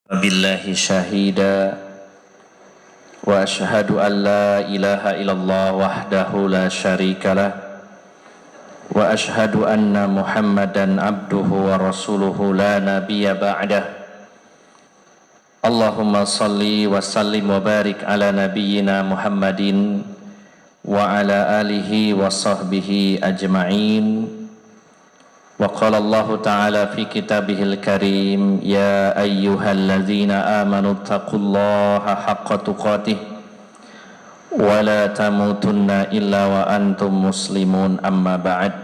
Billahi syahida wa ashhadu an la ilaha illallah wahdahu la syarikalah wa ashhadu anna Muhammadan abduhu wa rasuluhu la nabiyya ba'dah. Allahumma salli wa sallim wa barik ala nabiyyina Muhammadin wa ala alihi wa sahbihi ajma'in. Wa qala Allah ta'ala fi kitabihil karim ya ayyuhalladzina amanu taqullaha haqqa tuqatih wa la tamutunna illa wa antum muslimun amma ba'd.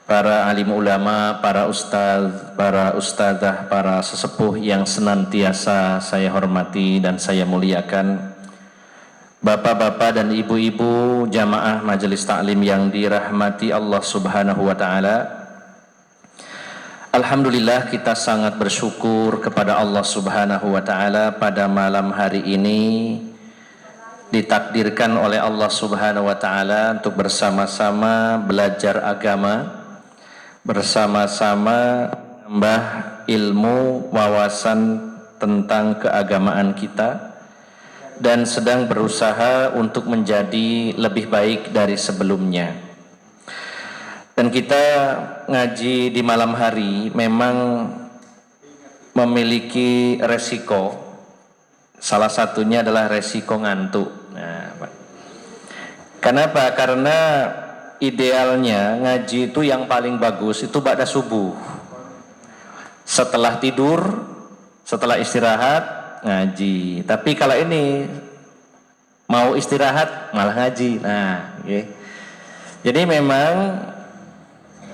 Para alim ulama, para ustadzah, para sesepuh yang senantiasa saya hormati dan saya muliakan, bapak-bapak dan ibu-ibu jamaah majelis taklim yang dirahmati Allah Subhanahu wa taala. Alhamdulillah, kita sangat bersyukur kepada Allah Subhanahu wa taala pada malam hari ini ditakdirkan oleh Allah Subhanahu wa taala untuk bersama-sama belajar agama, bersama-sama menambah ilmu wawasan tentang keagamaan kita, dan sedang berusaha untuk menjadi lebih baik dari sebelumnya. Dan kita ngaji di malam hari memang memiliki resiko. Salah satunya adalah resiko ngantuk. Kenapa? Karena idealnya ngaji itu yang paling bagus itu ba'da subuh. Setelah tidur, setelah istirahat, ngaji. Tapi kalau ini mau istirahat malah ngaji. Jadi memang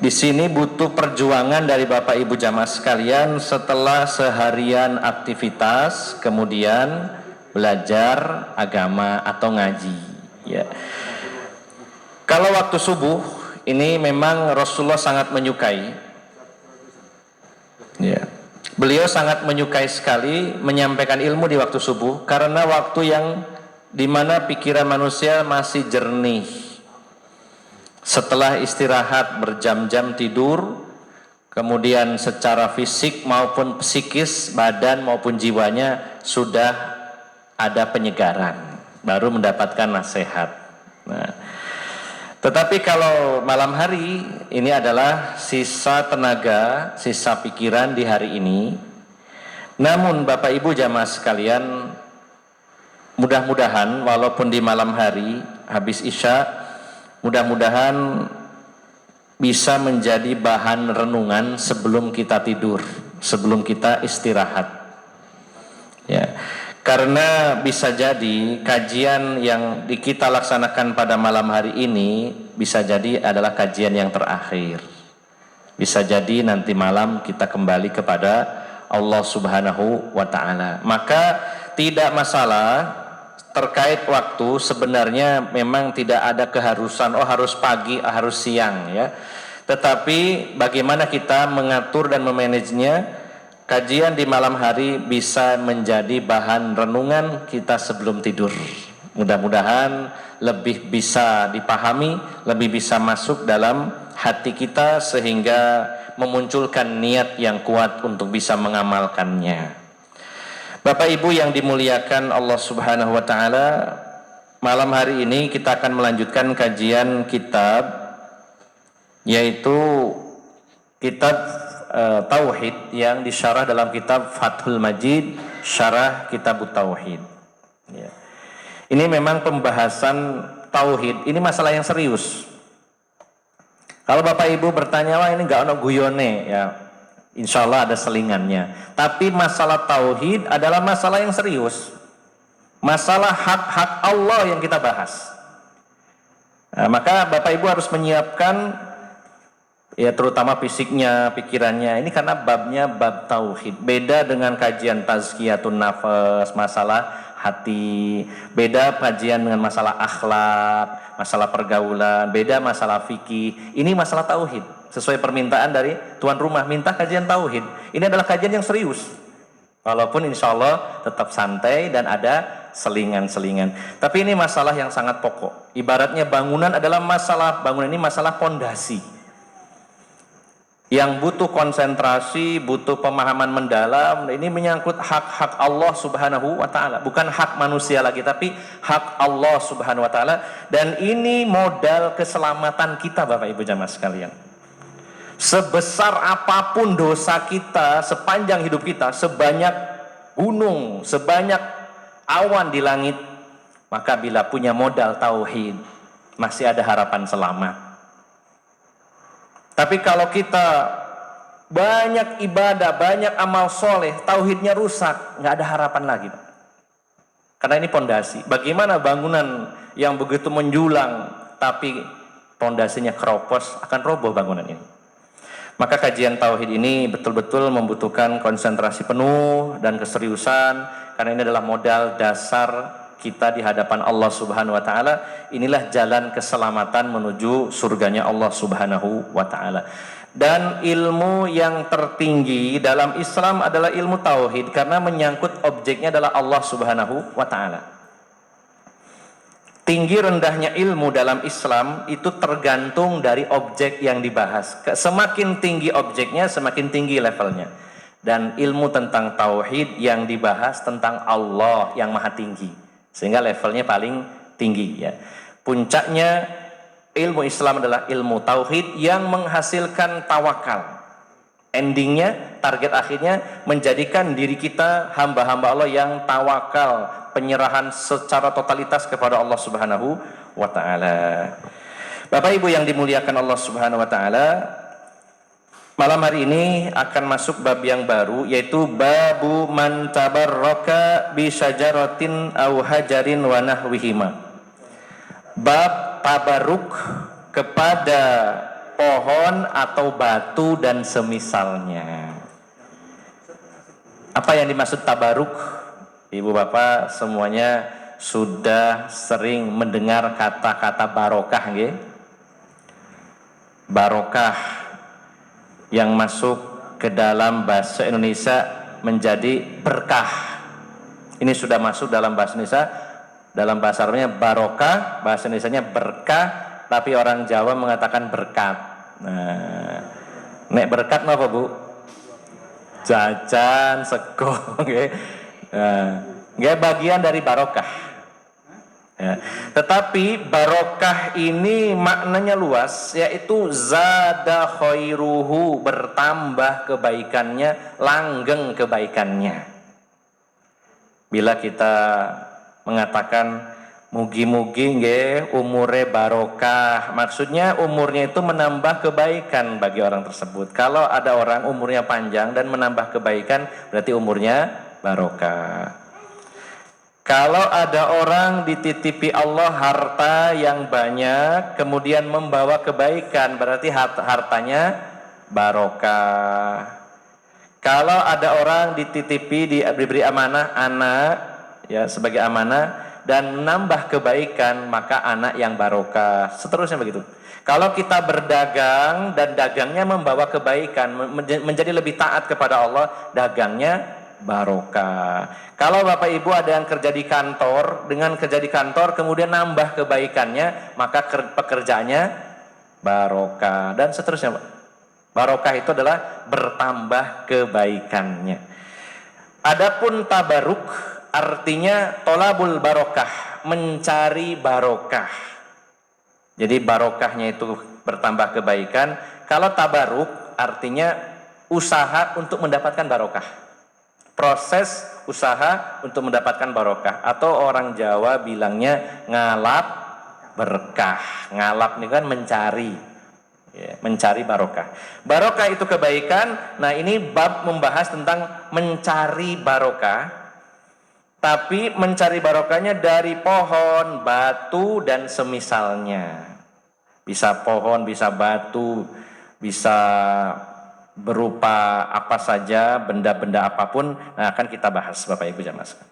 di sini butuh perjuangan dari Bapak Ibu jamaah sekalian setelah seharian aktivitas kemudian belajar agama atau ngaji. Ya. Kalau waktu subuh ini memang Rasulullah sangat menyukai. Ya. Beliau sangat menyukai sekali menyampaikan ilmu di waktu subuh karena waktu yang dimana pikiran manusia masih jernih. Setelah istirahat berjam-jam tidur, kemudian secara fisik maupun psikis, badan maupun jiwanya sudah ada penyegaran, baru mendapatkan nasihat. Tetapi kalau malam hari ini adalah sisa tenaga, sisa pikiran di hari ini. Namun Bapak Ibu jamaah sekalian, mudah-mudahan walaupun di malam hari habis isya, mudah-mudahan bisa menjadi bahan renungan sebelum kita tidur, sebelum kita istirahat. Ya. Karena bisa jadi kajian yang kita laksanakan pada malam hari ini bisa jadi adalah kajian yang terakhir. Bisa jadi nanti malam kita kembali kepada Allah Subhanahu wa taala. Maka tidak masalah terkait waktu, sebenarnya memang tidak ada keharusan harus pagi, harus siang ya. Tetapi bagaimana kita mengatur dan memanajenya. Kajian di malam hari bisa menjadi bahan renungan kita sebelum tidur. Mudah-mudahan lebih bisa dipahami, lebih bisa masuk dalam hati kita sehingga memunculkan niat yang kuat untuk bisa mengamalkannya. Bapak Ibu yang dimuliakan Allah Subhanahu wa taala, malam hari ini kita akan melanjutkan kajian kitab, yaitu kitab Tauhid yang disyarah dalam kitab Fathul Majid, syarah kitab Tauhid. Ya. Ini memang pembahasan Tauhid, ini masalah yang serius. Kalau Bapak Ibu bertanya, wah ini nggak ono guyone, ya insya Allah ada selingannya. Tapi masalah Tauhid adalah masalah yang serius. Masalah hak-hak Allah yang kita bahas. Nah, maka Bapak Ibu harus menyiapkan ya terutama fisiknya, pikirannya. Ini karena babnya bab tauhid. Beda dengan kajian tazkiyatun nafas, masalah hati. Beda kajian dengan masalah akhlak, masalah pergaulan. Beda masalah fikih. Ini masalah tauhid. Sesuai permintaan dari tuan rumah, minta kajian tauhid. Ini adalah kajian yang serius. Walaupun insya Allah tetap santai dan ada selingan-selingan. Tapi ini masalah yang sangat pokok. Ibaratnya bangunan adalah masalah, bangunan ini masalah pondasi. yang butuh konsentrasi, butuh pemahaman mendalam. Ini menyangkut hak-hak Allah Subhanahu wa taala, bukan hak manusia lagi tapi hak Allah Subhanahu wa taala, dan ini modal keselamatan kita Bapak Ibu jamaah sekalian. Sebesar apapun dosa kita sepanjang hidup kita, sebanyak gunung, sebanyak awan di langit, maka bila punya modal tauhid masih ada harapan selamat. Tapi kalau kita banyak ibadah, banyak amal soleh, tauhidnya rusak, nggak ada harapan lagi. Karena ini pondasi. Bagaimana bangunan yang begitu menjulang, tapi pondasinya keropos, akan roboh bangunan ini. Maka kajian tauhid ini betul-betul membutuhkan konsentrasi penuh dan keseriusan, karena ini adalah modal dasar kita di hadapan Allah Subhanahu wa taala. Inilah jalan keselamatan menuju surganya Allah Subhanahu wa taala. Dan ilmu yang tertinggi dalam Islam adalah ilmu tauhid, karena menyangkut objeknya adalah Allah Subhanahu wa taala. Tinggi rendahnya ilmu dalam Islam itu tergantung dari objek yang dibahas. Semakin tinggi objeknya, semakin tinggi levelnya. Dan ilmu tentang tauhid yang dibahas tentang Allah yang maha tinggi, sehingga levelnya paling tinggi ya. Puncaknya ilmu Islam adalah ilmu tauhid yang menghasilkan tawakal. Endingnya, target akhirnya menjadikan diri kita hamba-hamba Allah yang tawakal, penyerahan secara totalitas kepada Allah Subhanahu wa taala. Bapak Ibu yang dimuliakan Allah Subhanahu wa taala, malam hari ini akan masuk bab yang baru, yaitu babu man tabarraka bi syajaratin aw hajarin wa nahwihima. Bab tabarruk kepada pohon atau batu dan semisalnya. Apa yang dimaksud tabarruk? Ibu bapak semuanya sudah sering mendengar kata-kata barokah nggih? Barokah yang masuk ke dalam bahasa Indonesia menjadi berkah. Ini sudah masuk dalam bahasa Indonesia. Dalam bahasa Arabnya barokah, bahasa Indonesianya berkah, tapi orang Jawa mengatakan berkat. Nah, nek berkat apa Bu? Jajan, sego, nggih. Nggih bagian dari barokah. Ya. Tetapi barokah ini maknanya luas, yaitu zada khairuhu, bertambah kebaikannya, langgeng kebaikannya. Bila kita mengatakan mugi-mugi nggih umure barokah, maksudnya umurnya itu menambah kebaikan bagi orang tersebut. Kalau ada orang umurnya panjang dan menambah kebaikan, berarti umurnya barokah. Kalau ada orang dititipi Allah harta yang banyak, kemudian membawa kebaikan, berarti hartanya barokah. Kalau ada orang dititipi, diberi amanah anak, ya sebagai amanah, dan menambah kebaikan, maka anak yang barokah. Seterusnya begitu. Kalau kita berdagang dan dagangnya membawa kebaikan, menjadi lebih taat kepada Allah, dagangnya barokah. Kalau Bapak Ibu ada yang kerja di kantor, dengan kerja di kantor kemudian nambah kebaikannya, maka pekerjaannya barokah, dan seterusnya. Barokah itu adalah bertambah kebaikannya. Adapun tabaruk artinya tolabul barokah, mencari barokah. Jadi barokahnya itu bertambah kebaikan. Kalau tabaruk artinya usaha untuk mendapatkan barokah, proses usaha untuk mendapatkan barokah, atau orang Jawa bilangnya ngalap berkah. Ngalap ini kan mencari, ya, mencari barokah. Barokah itu kebaikan. Nah ini bab membahas tentang mencari barokah, tapi mencari barokahnya dari pohon, batu, dan semisalnya. Bisa pohon, bisa batu, bisa berupa apa saja, benda-benda apapun. Nah, akan kita bahas Bapak Ibu jamaah.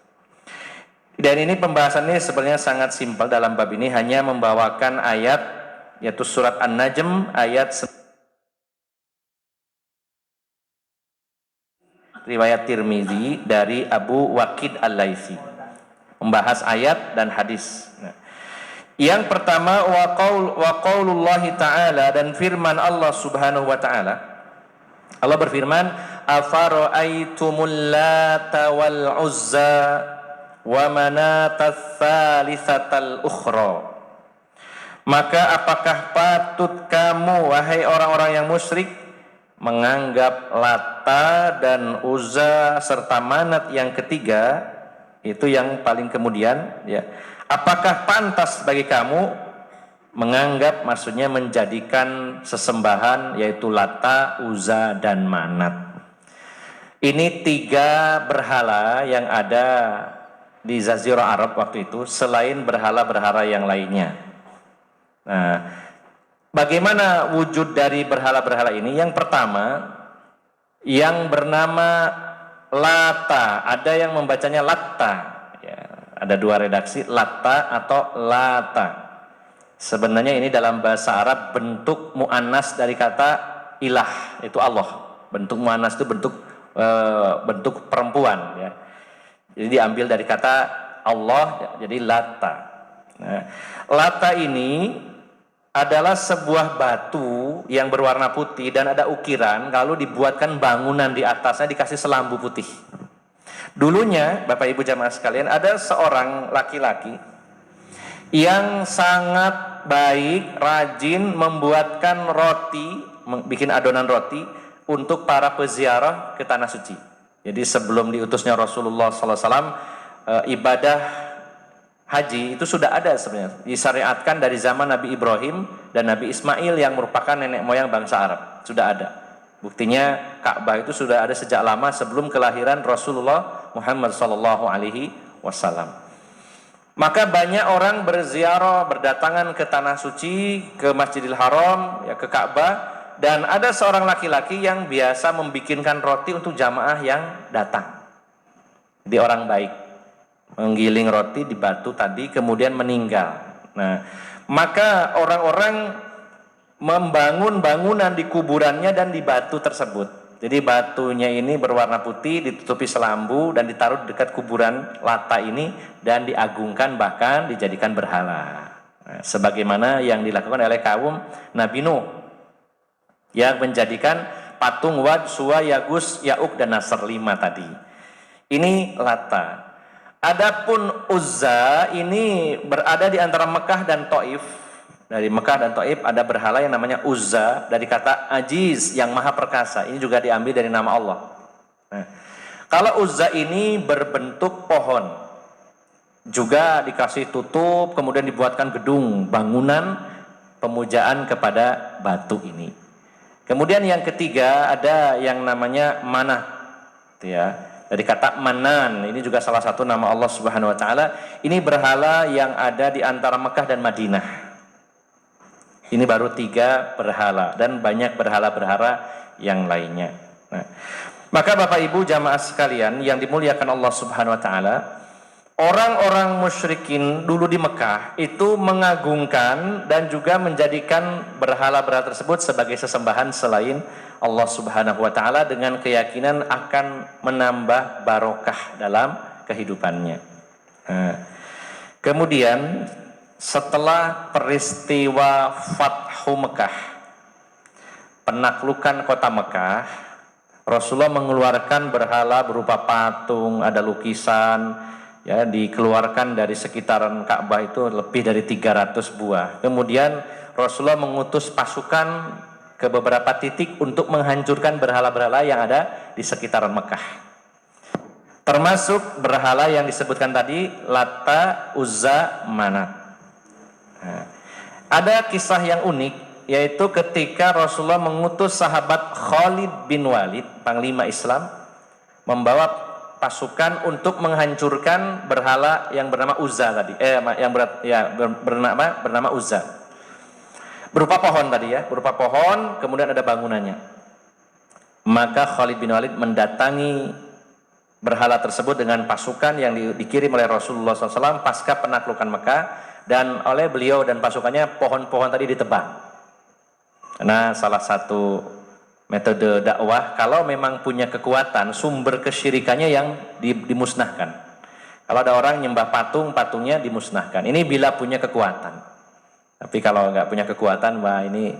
Dan ini pembahasannya sebenarnya sangat simpel dalam bab ini, hanya membawakan ayat, yaitu surat An-Najm ayat riwayat Tirmizi dari Abu Waqid Al-Laitsi, membahas ayat dan hadis. Nah, yang pertama wa qaulullahi ta'ala, dan firman Allah Subhanahu wa ta'ala, Allah berfirman, afara'aitumul lata wal uzza wa manatat tsalitsatal ukhra. Maka apakah patut kamu wahai orang-orang yang musyrik menganggap Lata dan Uzza serta Manat yang ketiga, itu yang paling kemudian ya. Apakah pantas bagi kamu menganggap, maksudnya menjadikan sesembahan, yaitu Lata, Uzza, dan Manat. Ini 3 berhala yang ada di Jazirah Arab waktu itu, selain berhala-berhala yang lainnya. Nah, bagaimana wujud dari berhala-berhala ini? Yang pertama, yang bernama Lata, ada yang membacanya Latta ya, ada 2 redaksi, Latta atau Lata. Sebenarnya ini dalam bahasa Arab bentuk mu'annas dari kata ilah, itu Allah. Bentuk mu'annas itu bentuk perempuan ya. Jadi diambil dari kata Allah, jadi Lata. Nah, Lata ini adalah sebuah batu yang berwarna putih dan ada ukiran, kalau dibuatkan bangunan di atasnya dikasih selambu putih. Dulunya, Bapak Ibu jamaah sekalian, ada seorang laki-laki yang sangat baik, rajin membuatkan roti, bikin adonan roti untuk para peziarah ke tanah suci. Jadi sebelum diutusnya Rasulullah SAW, ibadah haji itu sudah ada sebenarnya, disyariatkan dari zaman Nabi Ibrahim dan Nabi Ismail yang merupakan nenek moyang bangsa Arab, sudah ada. Buktinya Ka'bah itu sudah ada sejak lama sebelum kelahiran Rasulullah Muhammad SAW. Maka banyak orang berziarah, berdatangan ke tanah suci, ke Masjidil Haram, ya, ke Ka'bah, dan ada seorang laki-laki yang biasa membikinkan roti untuk jamaah yang datang. Jadi orang baik, menggiling roti di batu tadi, kemudian meninggal. Nah, maka orang-orang membangun bangunan di kuburannya dan di batu tersebut. Jadi batunya ini berwarna putih, ditutupi selambu dan ditaruh dekat kuburan Lata ini dan diagungkan, bahkan dijadikan berhala. Nah, sebagaimana yang dilakukan oleh kaum Nabi Nuh yang menjadikan patung Wad, Suwa, Yagus, Ya'uk, dan Nasr 5 tadi. Ini Lata. Adapun Uzza ini berada di antara Mekah dan Taif. Dari Mekah dan Taif ada berhala yang namanya Uzza, dari kata ajiz, yang maha perkasa. Ini juga diambil dari nama Allah. Nah, kalau Uzza ini berbentuk pohon, juga dikasih tutup, kemudian dibuatkan gedung, bangunan pemujaan kepada batu ini. Kemudian yang ketiga ada yang namanya Manat, ya, dari kata Manan. Ini juga salah satu nama Allah Subhanahu Wa Taala. Ini berhala yang ada di antara Mekah dan Madinah. Ini baru 3 berhala dan banyak berhala-berhala yang lainnya. Nah, maka Bapak Ibu jamaah sekalian yang dimuliakan Allah Subhanahu Wa Taala, orang-orang musyrikin dulu di Mekah itu mengagungkan dan juga menjadikan berhala-berhala tersebut sebagai sesembahan selain Allah Subhanahu Wa Taala dengan keyakinan akan menambah barokah dalam kehidupannya. Nah, kemudian setelah peristiwa Fathu Mekah, penaklukan kota Mekah, Rasulullah mengeluarkan berhala berupa patung, ada lukisan, ya, dikeluarkan dari sekitaran Ka'bah itu lebih dari 300 buah. Kemudian Rasulullah mengutus pasukan ke beberapa titik untuk menghancurkan berhala-berhala yang ada di sekitaran Mekah. Termasuk berhala yang disebutkan tadi, Lata, Uzza, Manat. Nah, ada kisah yang unik, yaitu ketika Rasulullah mengutus sahabat Khalid bin Walid, panglima Islam, membawa pasukan untuk menghancurkan berhala yang bernama Uzza tadi, bernama Uzza. Berupa pohon tadi ya, berupa pohon, kemudian ada bangunannya. Maka Khalid bin Walid mendatangi berhala tersebut dengan pasukan yang dikirim oleh Rasulullah SAW pasca penaklukan Mekah, dan oleh beliau dan pasukannya pohon-pohon tadi ditebang. Karena salah satu metode dakwah, kalau memang punya kekuatan, sumber kesyirikannya yang dimusnahkan. Kalau ada orang nyembah patung, patungnya dimusnahkan. Ini bila punya kekuatan. Tapi kalau nggak punya kekuatan, wah ini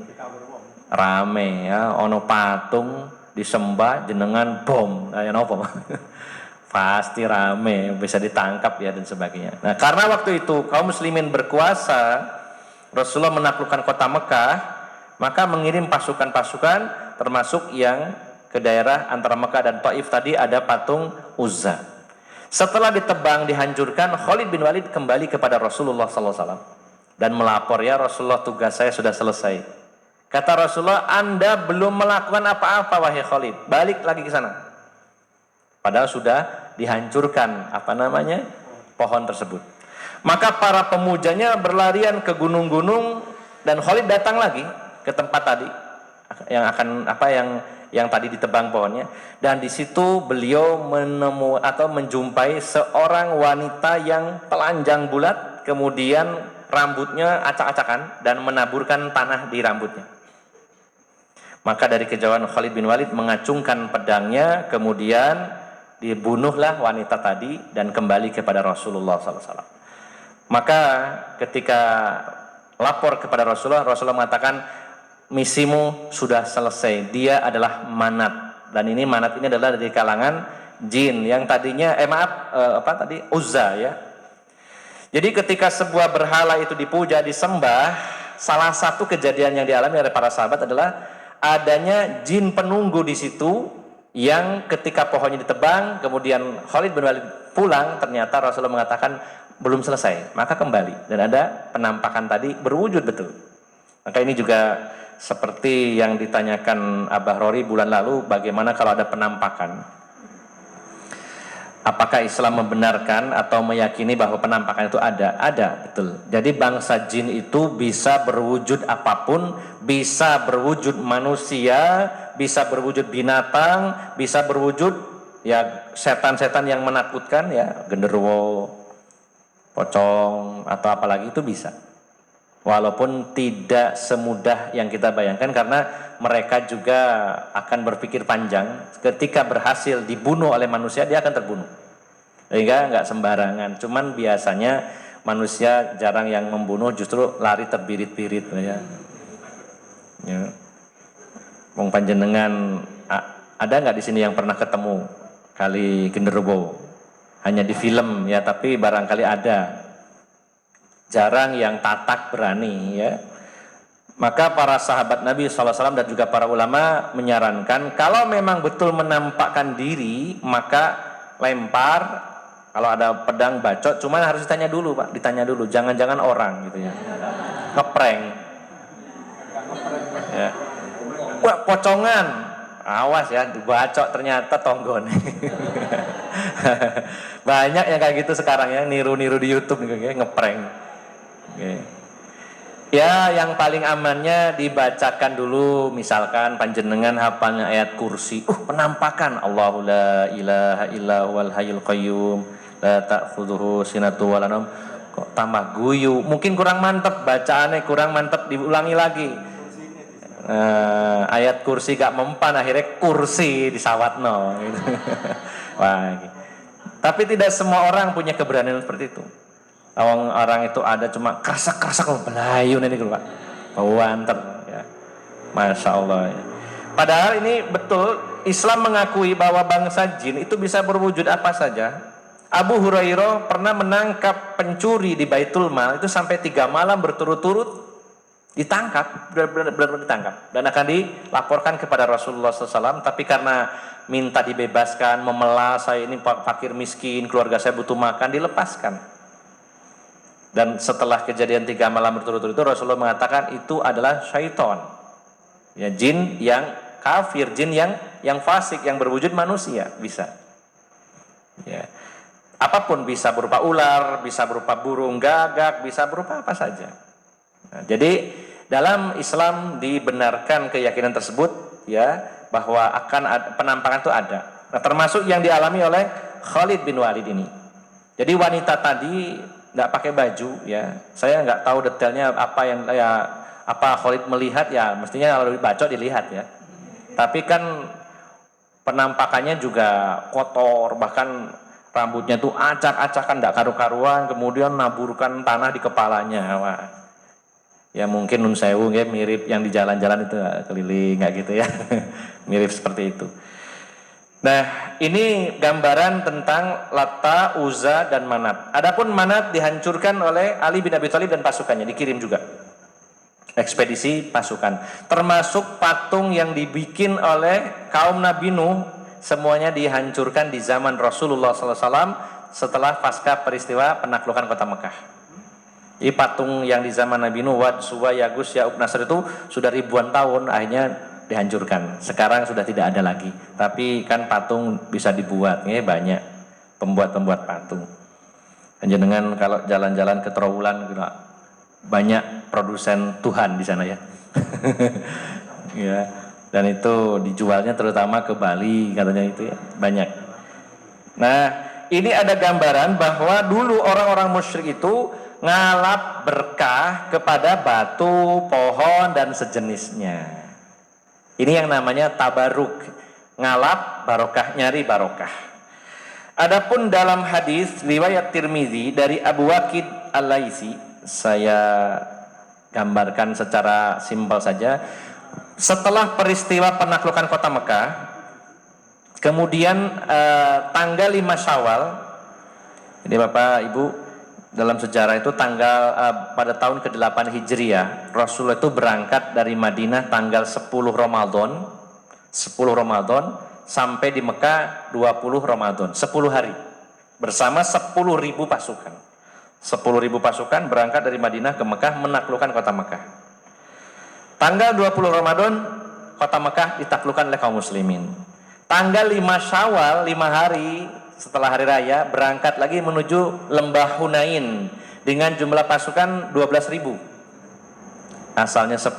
rame ya, ono patung disembah jenengan bom, yang apa? Pasti rame, bisa ditangkap ya dan sebagainya. Nah, karena waktu itu kaum muslimin berkuasa, Rasulullah menaklukkan kota Mekah, maka mengirim pasukan-pasukan termasuk yang ke daerah antara Mekah dan Taif tadi ada patung Uzza. Setelah ditebang, dihancurkan, Khalid bin Walid kembali kepada Rasulullah SAW dan melapor, ya Rasulullah, tugas saya sudah selesai. Kata Rasulullah, Anda belum melakukan apa-apa wahai Khalid, balik lagi ke sana. Padahal sudah dihancurkan pohon tersebut. Maka para pemujanya berlarian ke gunung-gunung dan Khalid datang lagi ke tempat tadi yang tadi ditebang pohonnya, dan di situ beliau menjumpai seorang wanita yang telanjang bulat, kemudian rambutnya acak-acakan dan menaburkan tanah di rambutnya. Maka dari kejauhan Khalid bin Walid mengacungkan pedangnya, kemudian dibunuhlah wanita tadi dan kembali kepada Rasulullah SAW. Maka ketika lapor kepada Rasulullah, Rasulullah mengatakan, misimu sudah selesai. Dia adalah Manat, dan ini Manat ini adalah dari kalangan jin yang tadinya Uzza ya. Jadi ketika sebuah berhala itu dipuja, disembah, salah satu kejadian yang dialami oleh para sahabat adalah adanya jin penunggu di situ, yang ketika pohonnya ditebang kemudian Khalid bin Walid pulang, ternyata Rasulullah mengatakan belum selesai, maka kembali dan ada penampakan tadi berwujud betul. Maka ini juga seperti yang ditanyakan Abah Rory bulan lalu, bagaimana kalau ada penampakan? Apakah Islam membenarkan atau meyakini bahwa penampakan itu ada? Ada, betul. Jadi bangsa jin itu bisa berwujud apapun, bisa berwujud manusia, bisa berwujud binatang, bisa berwujud ya setan-setan yang menakutkan ya, genderuwo, pocong atau apalagi itu bisa. Walaupun tidak semudah yang kita bayangkan, karena mereka juga akan berpikir panjang. Ketika berhasil dibunuh oleh manusia, dia akan terbunuh. Sehingga nggak sembarangan. Cuman biasanya manusia jarang yang membunuh, justru lari terbirit-birit ya. Ya. Wong panjenengan ada nggak di sini yang pernah ketemu kali genderuwo? Hanya di film ya, tapi barangkali ada. Jarang yang tatak berani ya. Maka para sahabat Nabi SAW dan juga para ulama menyarankan, kalau memang betul menampakkan diri, maka lempar. Kalau ada pedang bacot, cuman harus ditanya dulu Pak, ditanya dulu, jangan-jangan orang gitu ya, ngeprank ya. Wah, pocongan, awas ya, dibacok ternyata tonggone. Banyak yang kayak gitu sekarang ya, niru-niru di YouTube nih, ngeprank. Okay. Ya, yang paling amannya dibacakan dulu, misalkan panjenengan hafalnya ayat kursi, penampakan Allahu la ilaha illa huwal hayyul qayyum la ta'khudhuhu sinatun wa la naum, kok tambah guyu, mungkin kurang mantep bacaannya, kurang mantep, diulangi lagi. Ayat kursi gak mempan, akhirnya kursi disawatno gitu. Wah, gitu. Tapi tidak semua orang punya keberanian seperti itu. Orang itu ada cuma kerasa-kerasa kalau belayun ini Pak, banter ya. Masya Allah ya. Padahal ini betul, Islam mengakui bahwa bangsa jin itu bisa berwujud apa saja. Abu Hurairah pernah menangkap pencuri di Baitul Mal itu sampai 3 malam berturut-turut ditangkap, benar-benar ditangkap dan akan dilaporkan kepada Rasulullah SAW. Tapi karena minta dibebaskan, memelas, saya ini fakir miskin, keluarga saya butuh makan, dilepaskan. Dan setelah kejadian 3 malam berturut-turut itu, Rasulullah mengatakan itu adalah syaitan ya, jin yang kafir, jin yang fasik, yang berwujud manusia, bisa ya. Apapun, bisa berupa ular, bisa berupa burung gagak, bisa berupa apa saja. Nah, jadi dalam Islam dibenarkan keyakinan tersebut ya, bahwa akan ada, penampakan itu ada. Nah, termasuk yang dialami oleh Khalid bin Walid ini. Jadi wanita tadi nggak pakai baju ya, saya nggak tahu detailnya apa yang ya, apa Khalid melihat ya, mestinya kalau dibacok dilihat ya. Tapi kan penampakannya juga kotor, bahkan rambutnya tuh acak-acakan, nggak karu-karuan, kemudian naburkan tanah di kepalanya. Wah, Ya mungkin Nun Sewu ya, mirip yang di jalan-jalan itu keliling nggak gitu ya. Mirip seperti itu. Nah, ini gambaran tentang Lata, Uzza, dan Manat. Adapun Manat dihancurkan oleh Ali bin Abi Thalib dan pasukannya, dikirim juga. Ekspedisi pasukan. Termasuk patung yang dibikin oleh kaum Nabi Nuh, semuanya dihancurkan di zaman Rasulullah SAW setelah pasca peristiwa penaklukan kota Mekah. Jadi patung yang di zaman Nabi Nuh, Wad, Suwa, Yagus, Ya'uq, Nasr itu sudah ribuan tahun, akhirnya dihancurkan. Sekarang sudah tidak ada lagi. Tapi kan patung bisa dibuat, ya banyak pembuat patung. Dengan kalau jalan-jalan ke Trawulan, banyak produsen Tuhan di sana ya. Ya. Dan itu dijualnya terutama ke Bali katanya itu ya, banyak. Nah, ini ada gambaran bahwa dulu orang-orang musyrik itu ngalap berkah kepada batu, pohon, dan sejenisnya. Ini yang namanya tabaruk, ngalap barokah, nyari barokah. Adapun dalam hadis riwayat Tirmizi dari Abu Waqid Al-Laitsi, saya gambarkan secara simpel saja. Setelah peristiwa penaklukan kota Mekah, kemudian tanggal 5 Syawal, ini Bapak Ibu, dalam sejarah itu tanggal pada tahun ke-8 Hijriah, Rasulullah itu berangkat dari Madinah tanggal 10 Ramadan sampai di Mekah 20 Ramadan, 10 hari bersama 10.000 pasukan. 10.000 pasukan berangkat dari Madinah ke Mekah menaklukkan kota Mekah. Tanggal 20 Ramadan kota Mekah ditaklukkan oleh kaum muslimin. Tanggal 5 Syawal, 5 hari setelah hari raya, berangkat lagi menuju lembah Hunain dengan jumlah pasukan 12.000. Asalnya 10.000,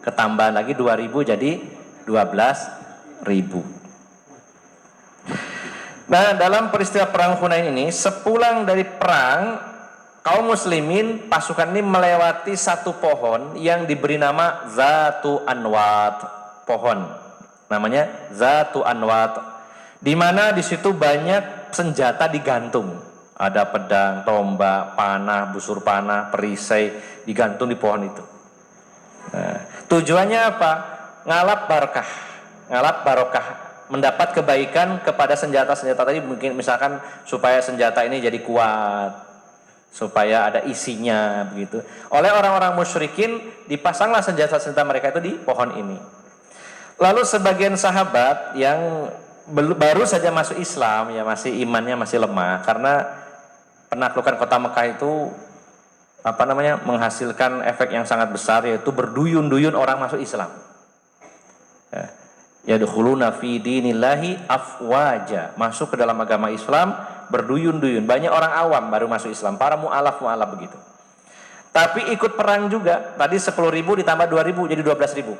ketambahan lagi 2.000 jadi 12.000. Nah, dalam peristiwa perang Hunain ini, sepulang dari perang, kaum muslimin pasukan ini melewati satu pohon yang diberi nama Zatu Anwat, pohon namanya Zatu Anwat, di mana di situ banyak senjata digantung. Ada pedang, tombak, panah, busur panah, perisai digantung di pohon itu. Nah, tujuannya apa? Ngalap barokah, mendapat kebaikan kepada senjata-senjata tadi, mungkin misalkan supaya senjata ini jadi kuat, supaya ada isinya begitu. Oleh orang-orang musyrikin dipasanglah senjata-senjata mereka itu di pohon ini. Lalu sebagian sahabat yang baru saja masuk Islam, ya masih imannya masih lemah, karena penaklukan kota Mekah itu menghasilkan efek yang sangat besar, yaitu berduyun-duyun orang masuk Islam. Yadkhuluna fi dinillahi afwaja, masuk ke dalam agama Islam berduyun-duyun. Banyak orang awam baru masuk Islam, para mu'alaf begitu. Tapi ikut perang juga. Tadi 10.000 ditambah 2.000 jadi 12.000.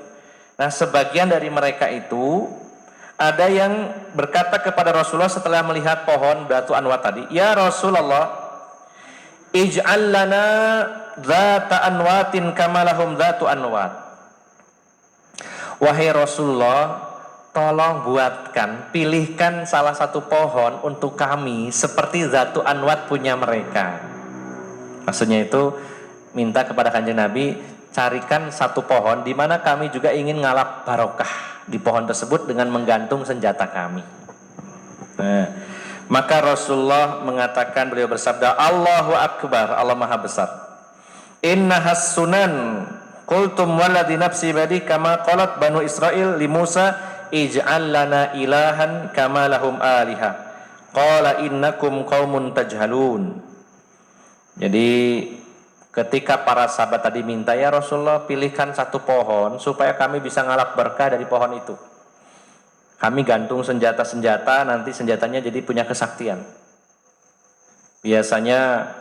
Nah, sebagian dari mereka itu ada yang berkata kepada Rasulullah setelah melihat pohon Batu Anwat tadi, "Ya Rasulullah, ij'al lana dzata anwatin kama lahum dzatu anwat." Wahai Rasulullah, tolong pilihkan salah satu pohon untuk kami seperti Zatu Anwat punya mereka. Maksudnya itu minta kepada Kanjeng Nabi, carikan satu pohon di mana kami juga ingin ngalap barokah di pohon tersebut dengan menggantung senjata kami. Nah, maka Rasulullah mengatakan, beliau bersabda, Allahu Akbar, Allah Maha Besar. Innahas sunan qultum waladhi nafsi badi kama qalat Banu Israel li Musa ij'al lana ilahan kama lahum aliha qala innakum qaumun tajhalun. Jadi ketika para sahabat tadi minta, ya Rasulullah pilihkan satu pohon supaya kami bisa ngalap berkah dari pohon itu, kami gantung senjata-senjata, nanti senjatanya jadi punya kesaktian. Biasanya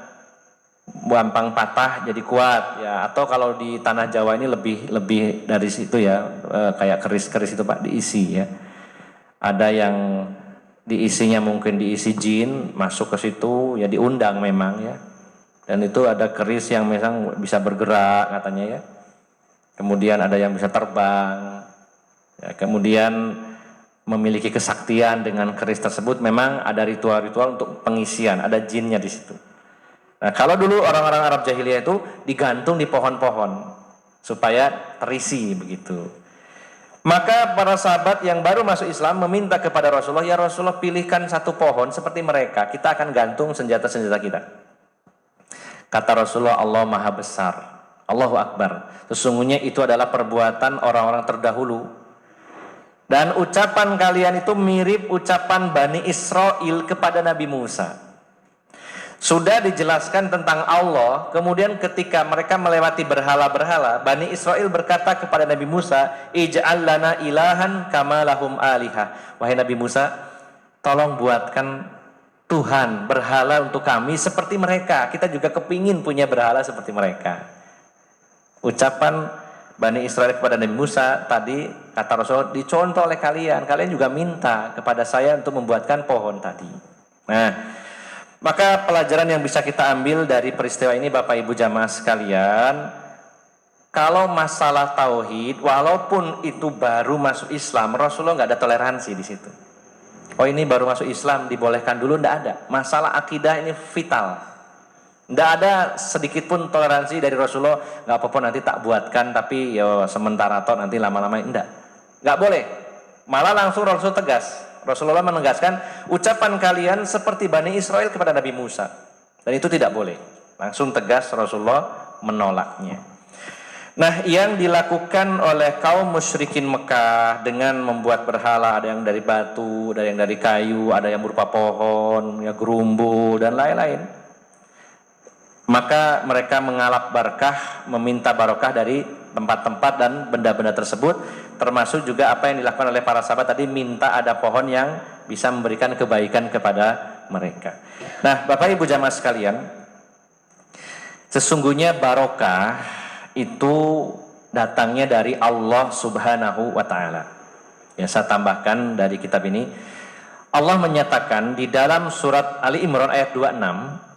gampang patah jadi kuat ya, atau kalau di tanah Jawa ini lebih dari situ ya, kayak keris-keris itu Pak diisi ya. Ada yang diisinya mungkin diisi jin, masuk ke situ ya, diundang memang ya. Dan itu ada keris yang memang bisa bergerak katanya ya. Kemudian ada yang bisa terbang. Ya, kemudian memiliki kesaktian dengan keris tersebut, memang ada ritual-ritual untuk pengisian, ada jinnya di situ. Nah, kalau dulu orang-orang Arab jahiliyah itu digantung di pohon-pohon supaya terisi begitu. Maka para sahabat yang baru masuk Islam meminta kepada Rasulullah, ya Rasulullah pilihkan satu pohon seperti mereka, kita akan gantung senjata-senjata kita. Kata Rasulullah, Allah Maha Besar, Allahu Akbar. Sesungguhnya itu adalah perbuatan orang-orang terdahulu. Dan ucapan kalian itu mirip ucapan Bani Israel kepada Nabi Musa. Sudah dijelaskan tentang Allah, kemudian ketika mereka melewati berhala-berhala, Bani Israel berkata kepada Nabi Musa, Ij'al lana ilahan kama lahum alihah. Wahai Nabi Musa, tolong buatkan Tuhan berhala untuk kami seperti mereka. Kita juga kepingin punya berhala seperti mereka. Ucapan Bani Israel kepada Nabi Musa tadi, kata Rasul, dicontoh oleh kalian. Kalian juga minta kepada saya untuk membuatkan pohon tadi. Nah, maka pelajaran yang bisa kita ambil dari peristiwa ini Bapak Ibu jamaah sekalian, kalau masalah tauhid, walaupun itu baru masuk Islam, Rasulullah nggak ada toleransi di situ. Oh ini baru masuk Islam, dibolehkan dulu, nggak ada. Masalah akidah ini vital. Nggak ada sedikit pun toleransi dari Rasulullah, nggak apa-apa nanti tak buatkan, tapi ya sementara atau nanti lama-lama, nggak boleh. Malah langsung Rasul tegas. Rasulullah menegaskan ucapan kalian seperti Bani Israel kepada Nabi Musa, dan itu tidak boleh. Langsung tegas Rasulullah menolaknya. Nah, yang dilakukan oleh kaum musyrikin Mekah dengan membuat berhala, ada yang dari batu, ada yang dari kayu, ada yang berupa pohon, ya gerumbu dan lain-lain. Maka mereka mengalap barkah, meminta barokah dari tempat-tempat dan benda-benda tersebut, termasuk juga apa yang dilakukan oleh para sahabat tadi, minta ada pohon yang bisa memberikan kebaikan kepada mereka. Nah, Bapak Ibu jamaah sekalian, sesungguhnya barokah itu datangnya dari Allah Subhanahu wa taala. Ya, saya tambahkan dari kitab ini, Allah menyatakan di dalam surat Ali Imran ayat 26,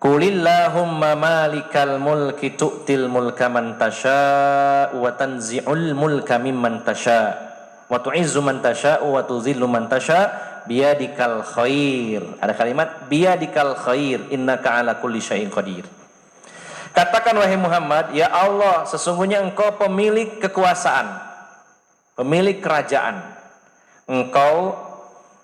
Qulillahumma malikal mulki tu'til mulka man tasha'u wa tanzi'ul mulka mimman tasha' wa tu'izzu man tasha'u wa tuzillu man tasha' biyadikal khair. Ada kalimat biyadikal khair innaka ala kulli syai'in qadir. Katakan wahai Muhammad, ya Allah, sesungguhnya engkau pemilik kekuasaan, pemilik kerajaan. Engkau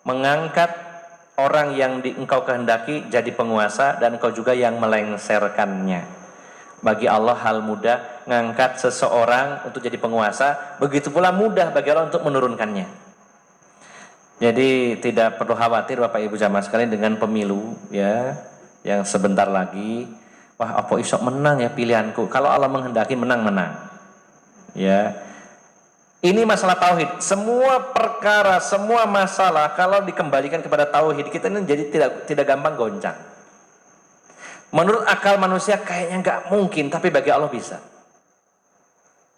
mengangkat orang yang engkau kehendaki jadi penguasa, dan engkau juga yang melengsarkannya. Bagi Allah hal mudah ngangkat seseorang untuk jadi penguasa, begitu pula mudah bagi Allah untuk menurunkannya. Jadi tidak perlu khawatir Bapak Ibu jamaah sekalian dengan pemilu ya, yang sebentar lagi. Wah, apa isok menang ya pilihanku. Kalau Allah menghendaki menang-menang. Ya. Ini masalah tauhid. Semua perkara, semua masalah kalau dikembalikan kepada tauhid, kita ini jadi tidak gampang goncang. Menurut akal manusia kayaknya nggak mungkin, tapi bagi Allah bisa.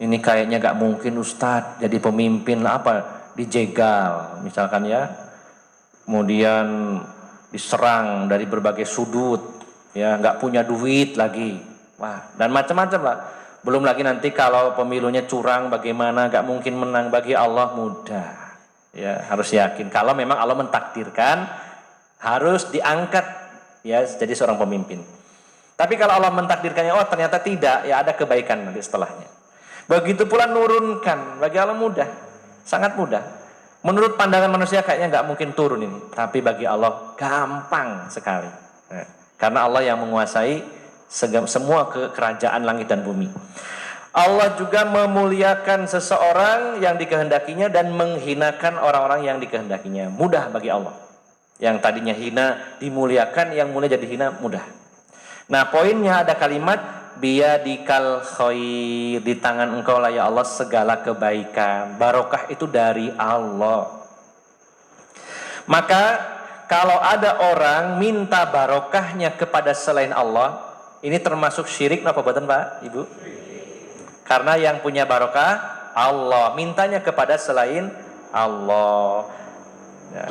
Ini kayaknya nggak mungkin Ustadz jadi pemimpin lah, apa dijegal misalkan ya, kemudian diserang dari berbagai sudut, ya nggak punya duit lagi, wah dan macam-macam lah. Belum lagi nanti kalau pemilunya curang bagaimana, gak mungkin menang. Bagi Allah mudah. Ya, harus yakin kalau memang Allah mentakdirkan harus diangkat ya jadi seorang pemimpin. Tapi kalau Allah mentakdirkannya, oh ternyata tidak, ya ada kebaikan nanti setelahnya. Begitu pula nurunkan, bagi Allah mudah, sangat mudah. Menurut pandangan manusia kayaknya gak mungkin turun ini, tapi bagi Allah gampang sekali. Nah, karena Allah yang menguasai semua kerajaan langit dan bumi. Allah juga memuliakan seseorang yang dikehendakinya dan menghinakan orang-orang yang dikehendakinya. Mudah bagi Allah. Yang tadinya hina dimuliakan, yang mulia jadi hina, mudah. Nah, poinnya ada kalimat biyadikal khair, di tangan engkau lah ya Allah segala kebaikan. Barokah itu dari Allah. Maka kalau ada orang minta barokahnya kepada selain Allah, ini termasuk syirik apa buatan Pak, Ibu? Karena yang punya barokah Allah, mintanya kepada selain Allah. Ya.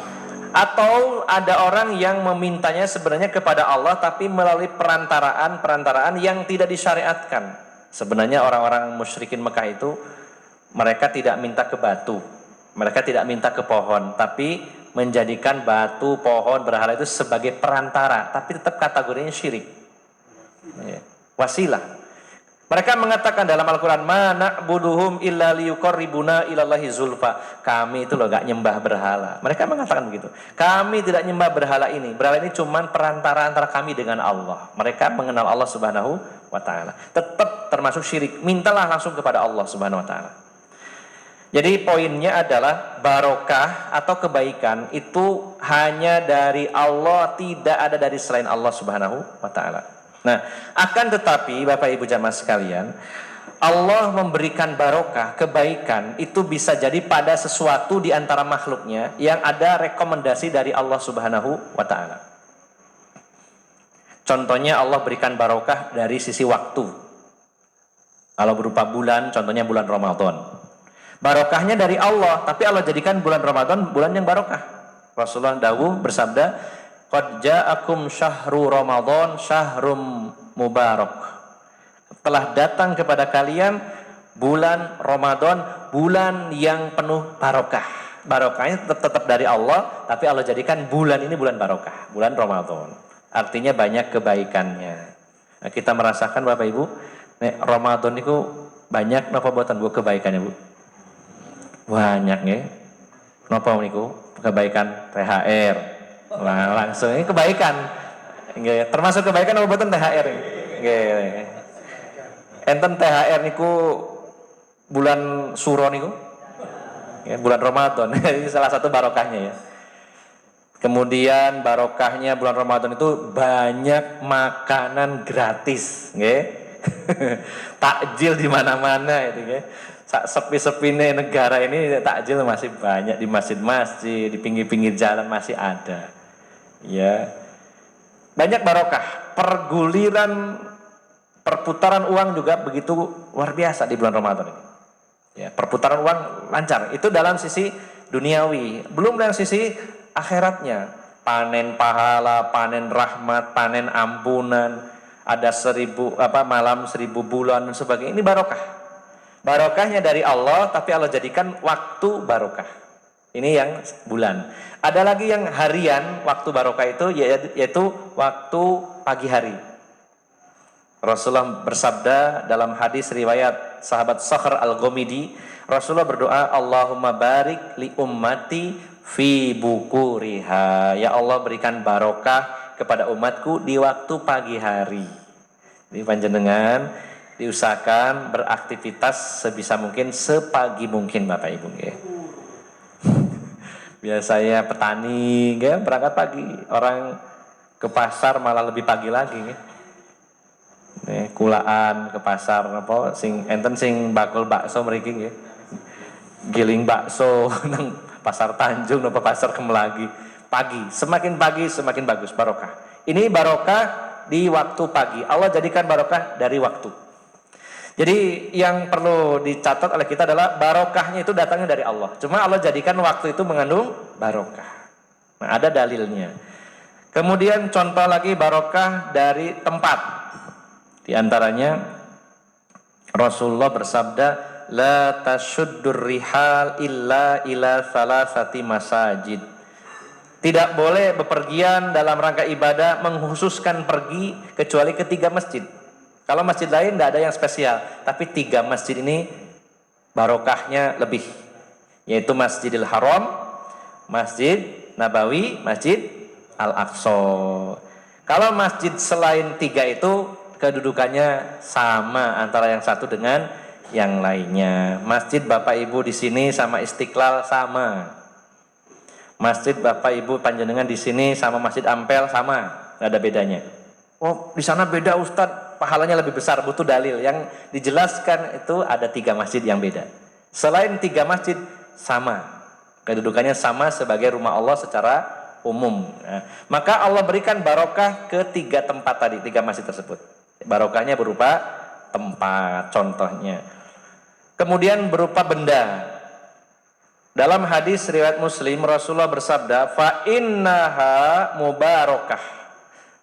Atau ada orang yang memintanya sebenarnya kepada Allah, tapi melalui perantaraan yang tidak disyariatkan. Sebenarnya orang-orang musyrikin Mekah itu, mereka tidak minta ke batu, mereka tidak minta ke pohon, tapi menjadikan batu, pohon, berhala itu sebagai perantara, tapi tetap kategorinya syirik. Wasilah. Mereka mengatakan dalam Al-Quran, ma na'buduhum illa liyuqarribuna ilallahi zulfa. Kami itu loh gak nyembah berhala. Mereka mengatakan begitu. Kami tidak nyembah berhala ini. Berhala ini cuma perantara antara kami dengan Allah. Mereka mengenal Allah Subhanahu wa ta'ala. Tetap termasuk syirik. Mintalah langsung kepada Allah Subhanahu wa ta'ala. Jadi poinnya adalah barokah atau kebaikan itu hanya dari Allah, tidak ada dari selain Allah Subhanahu wa ta'ala. Nah, akan tetapi Bapak Ibu jamaah sekalian, Allah memberikan barokah, kebaikan itu bisa jadi pada sesuatu di antara makhluknya yang ada rekomendasi dari Allah Subhanahu wa ta'ala. Contohnya Allah berikan barokah dari sisi waktu. Kalau berupa bulan, contohnya bulan Ramadan. Barokahnya dari Allah, tapi Allah jadikan bulan Ramadan bulan yang barokah. Rasulullah dawuh bersabda, qad ja'akum syahru Ramadan syahrum mubarak. Telah datang kepada kalian bulan Ramadan, bulan yang penuh barokah. Barokahnya tetap dari Allah, tapi Allah jadikan bulan ini bulan barokah, bulan Ramadan. Artinya banyak kebaikannya. Nah, kita merasakan Bapak Ibu, nek Ramadan itu banyak napa buatan Bu kebaikannya Bu? Banyak nggih. Napa niku? Kebaikan THR. Nah, langsung ini kebaikan. Nggih, termasuk kebaikan apa mboten THR ini? Nggih. Enten THR niku bulan Suro niku. Ya, bulan Ramadan. Ini salah satu barokahnya ya. Kemudian barokahnya bulan Ramadan itu banyak makanan gratis, nggih. Takjil di mana-mana itu nggih. Sepi-sepine negara ini takjil masih banyak di masjid-masjid, di pinggir-pinggir jalan masih ada. Ya, banyak barokah. Perguliran perputaran uang juga begitu luar biasa di bulan Ramadan ini. Ya, perputaran uang lancar. Itu dalam sisi duniawi, belum dalam sisi akhiratnya. Panen pahala, panen rahmat, panen ampunan. Ada malam 1000 bulan dan sebagainya. Ini barokah. Barokahnya dari Allah, tapi Allah jadikan waktu barokah. Ini yang bulan. Ada lagi yang harian, waktu barokah itu yaitu waktu pagi hari. Rasulullah bersabda dalam hadis riwayat sahabat Sakhr Al-Ghamidi, Rasulullah berdoa, Allahumma barik li ummati fi bukuriha. Ya Allah berikan barokah kepada umatku di waktu pagi hari. Di panjenengan diusahakan beraktivitas sebisa mungkin sepagi mungkin Bapak Ibu nggih. Biasanya petani nggih berangkat pagi, orang ke pasar malah lebih pagi lagi nggih. Nih, kulaan ke pasar apa sing enten sing bakul bakso mriki nggih. Giling bakso nang Pasar Tanjung napa Pasar Kemelagi. Pagi semakin bagus barokah. Ini barokah di waktu pagi. Allah jadikan barokah dari waktu. Jadi yang perlu dicatat oleh kita adalah barokahnya itu datangnya dari Allah. Cuma Allah jadikan waktu itu mengandung barokah. Nah, ada dalilnya. Kemudian contoh lagi barokah dari tempat. Di antaranya Rasulullah bersabda, la tasyuddur rihal illa ila salasati masajid. Tidak boleh bepergian dalam rangka ibadah mengkhususkan pergi kecuali ke 3 masjid. Kalau masjid lain tidak ada yang spesial, tapi 3 masjid ini barokahnya lebih, yaitu Masjidil Haram, Masjid Nabawi, Masjid Al-Aqsa. Kalau masjid selain 3 itu kedudukannya sama antara yang satu dengan yang lainnya. Masjid Bapak Ibu di sini sama Istiqlal sama. Masjid Bapak Ibu panjenengan di sini sama Masjid Ampel sama, tidak ada bedanya. Oh, di sana beda Ustadz, pahalanya lebih besar, butuh dalil. Yang dijelaskan itu ada 3 masjid yang beda. Selain 3 masjid sama, kedudukannya sama sebagai rumah Allah secara umum. Nah, maka Allah berikan barokah ke 3 tempat tadi, 3 masjid tersebut. Barokahnya berupa tempat, contohnya. Kemudian berupa benda. Dalam hadis riwayat Muslim, Rasulullah bersabda, fa innaha mubarakah.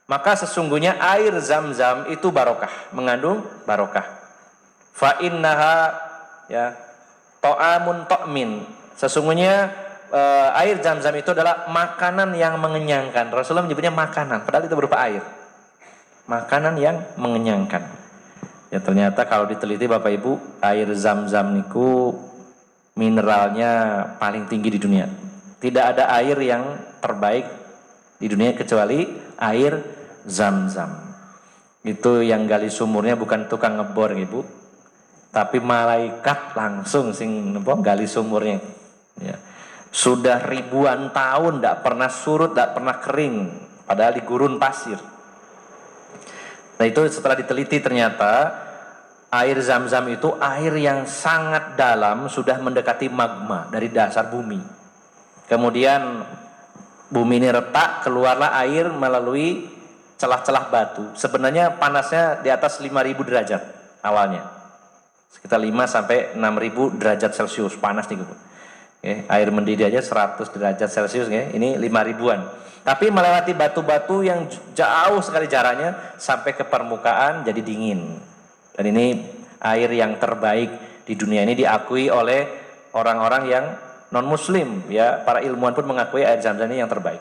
Maka sesungguhnya air Zam-Zam itu barokah, mengandung barokah. Fa innaha ya ta'amun ta'min. Sesungguhnya air zam-zam itu adalah makanan yang mengenyangkan. Rasulullah menyebutnya makanan, padahal itu berupa air. Makanan yang mengenyangkan. Ya ternyata kalau diteliti Bapak Ibu, air zam-zam niku mineralnya paling tinggi di dunia. Tidak ada air yang terbaik di dunia kecuali air zam-zam. Itu yang gali sumurnya bukan tukang ngebor Ibu, tapi malaikat langsung sing gali sumurnya. Ya. Sudah ribuan tahun tidak pernah surut, tidak pernah kering, padahal di gurun pasir. Nah itu setelah diteliti ternyata air zam-zam itu air yang sangat dalam, sudah mendekati magma dari dasar bumi. Kemudian bumi ini retak, keluarlah air melalui celah-celah batu. Sebenarnya panasnya di atas 5.000 derajat awalnya. Sekitar 5 sampai 6.000 derajat Celcius panas nih. Air mendidih aja 100 derajat Celcius, ini 5.000-an. Tapi melewati batu-batu yang jauh sekali jaraknya sampai ke permukaan jadi dingin. Dan ini air yang terbaik di dunia, ini diakui oleh orang-orang yang non-muslim, ya, para ilmuwan pun mengakui air zam-zam ini yang terbaik.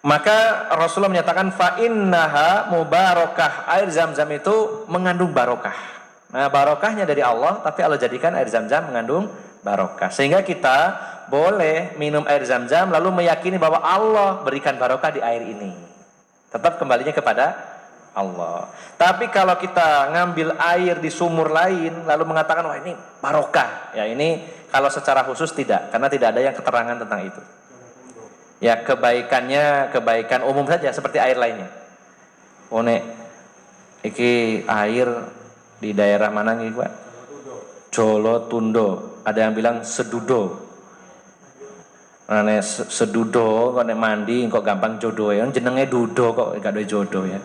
Maka Rasulullah menyatakan fa innaha mubarakah, air zam-zam itu mengandung barokah. Nah, barokahnya dari Allah, tapi Allah jadikan air zam-zam mengandung barokah. Sehingga kita boleh minum air zam-zam lalu meyakini bahwa Allah berikan barokah di air ini. Tetap kembalinya kepada Allah. Tapi kalau kita ngambil air di sumur lain lalu mengatakan wah ini barokah, ya ini kalau secara khusus tidak, karena tidak ada yang keterangan tentang itu. Ya kebaikannya kebaikan umum saja seperti air lainnya. One iki air di daerah mana nih Pak? Jolo Tundo. Ada yang bilang sedudo. Nah, sedudo kok nek mandi kok gampang jodoh ya. Jenenge dudo kok gak ada jodoh ya.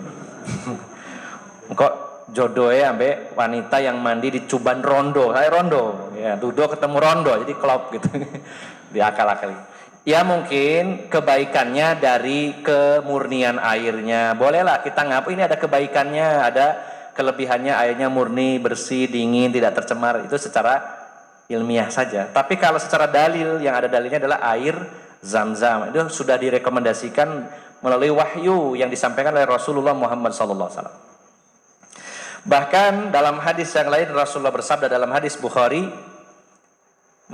Kok jodohnya ambek wanita yang mandi di Cuban Rondo. Saya Rondo. Ya, dudo ketemu Rondo jadi klop gitu. Diakal-akali. Ya mungkin kebaikannya dari kemurnian airnya. Bolehlah kita ngaku ini ada kebaikannya, ada kelebihannya, airnya murni, bersih, dingin, tidak tercemar. Itu secara ilmiah saja. Tapi kalau secara dalil, yang ada dalilnya adalah air zam-zam. Itu sudah direkomendasikan melalui wahyu yang disampaikan oleh Rasulullah Muhammad SAW. Bahkan dalam hadis yang lain Rasulullah bersabda dalam hadis Bukhari,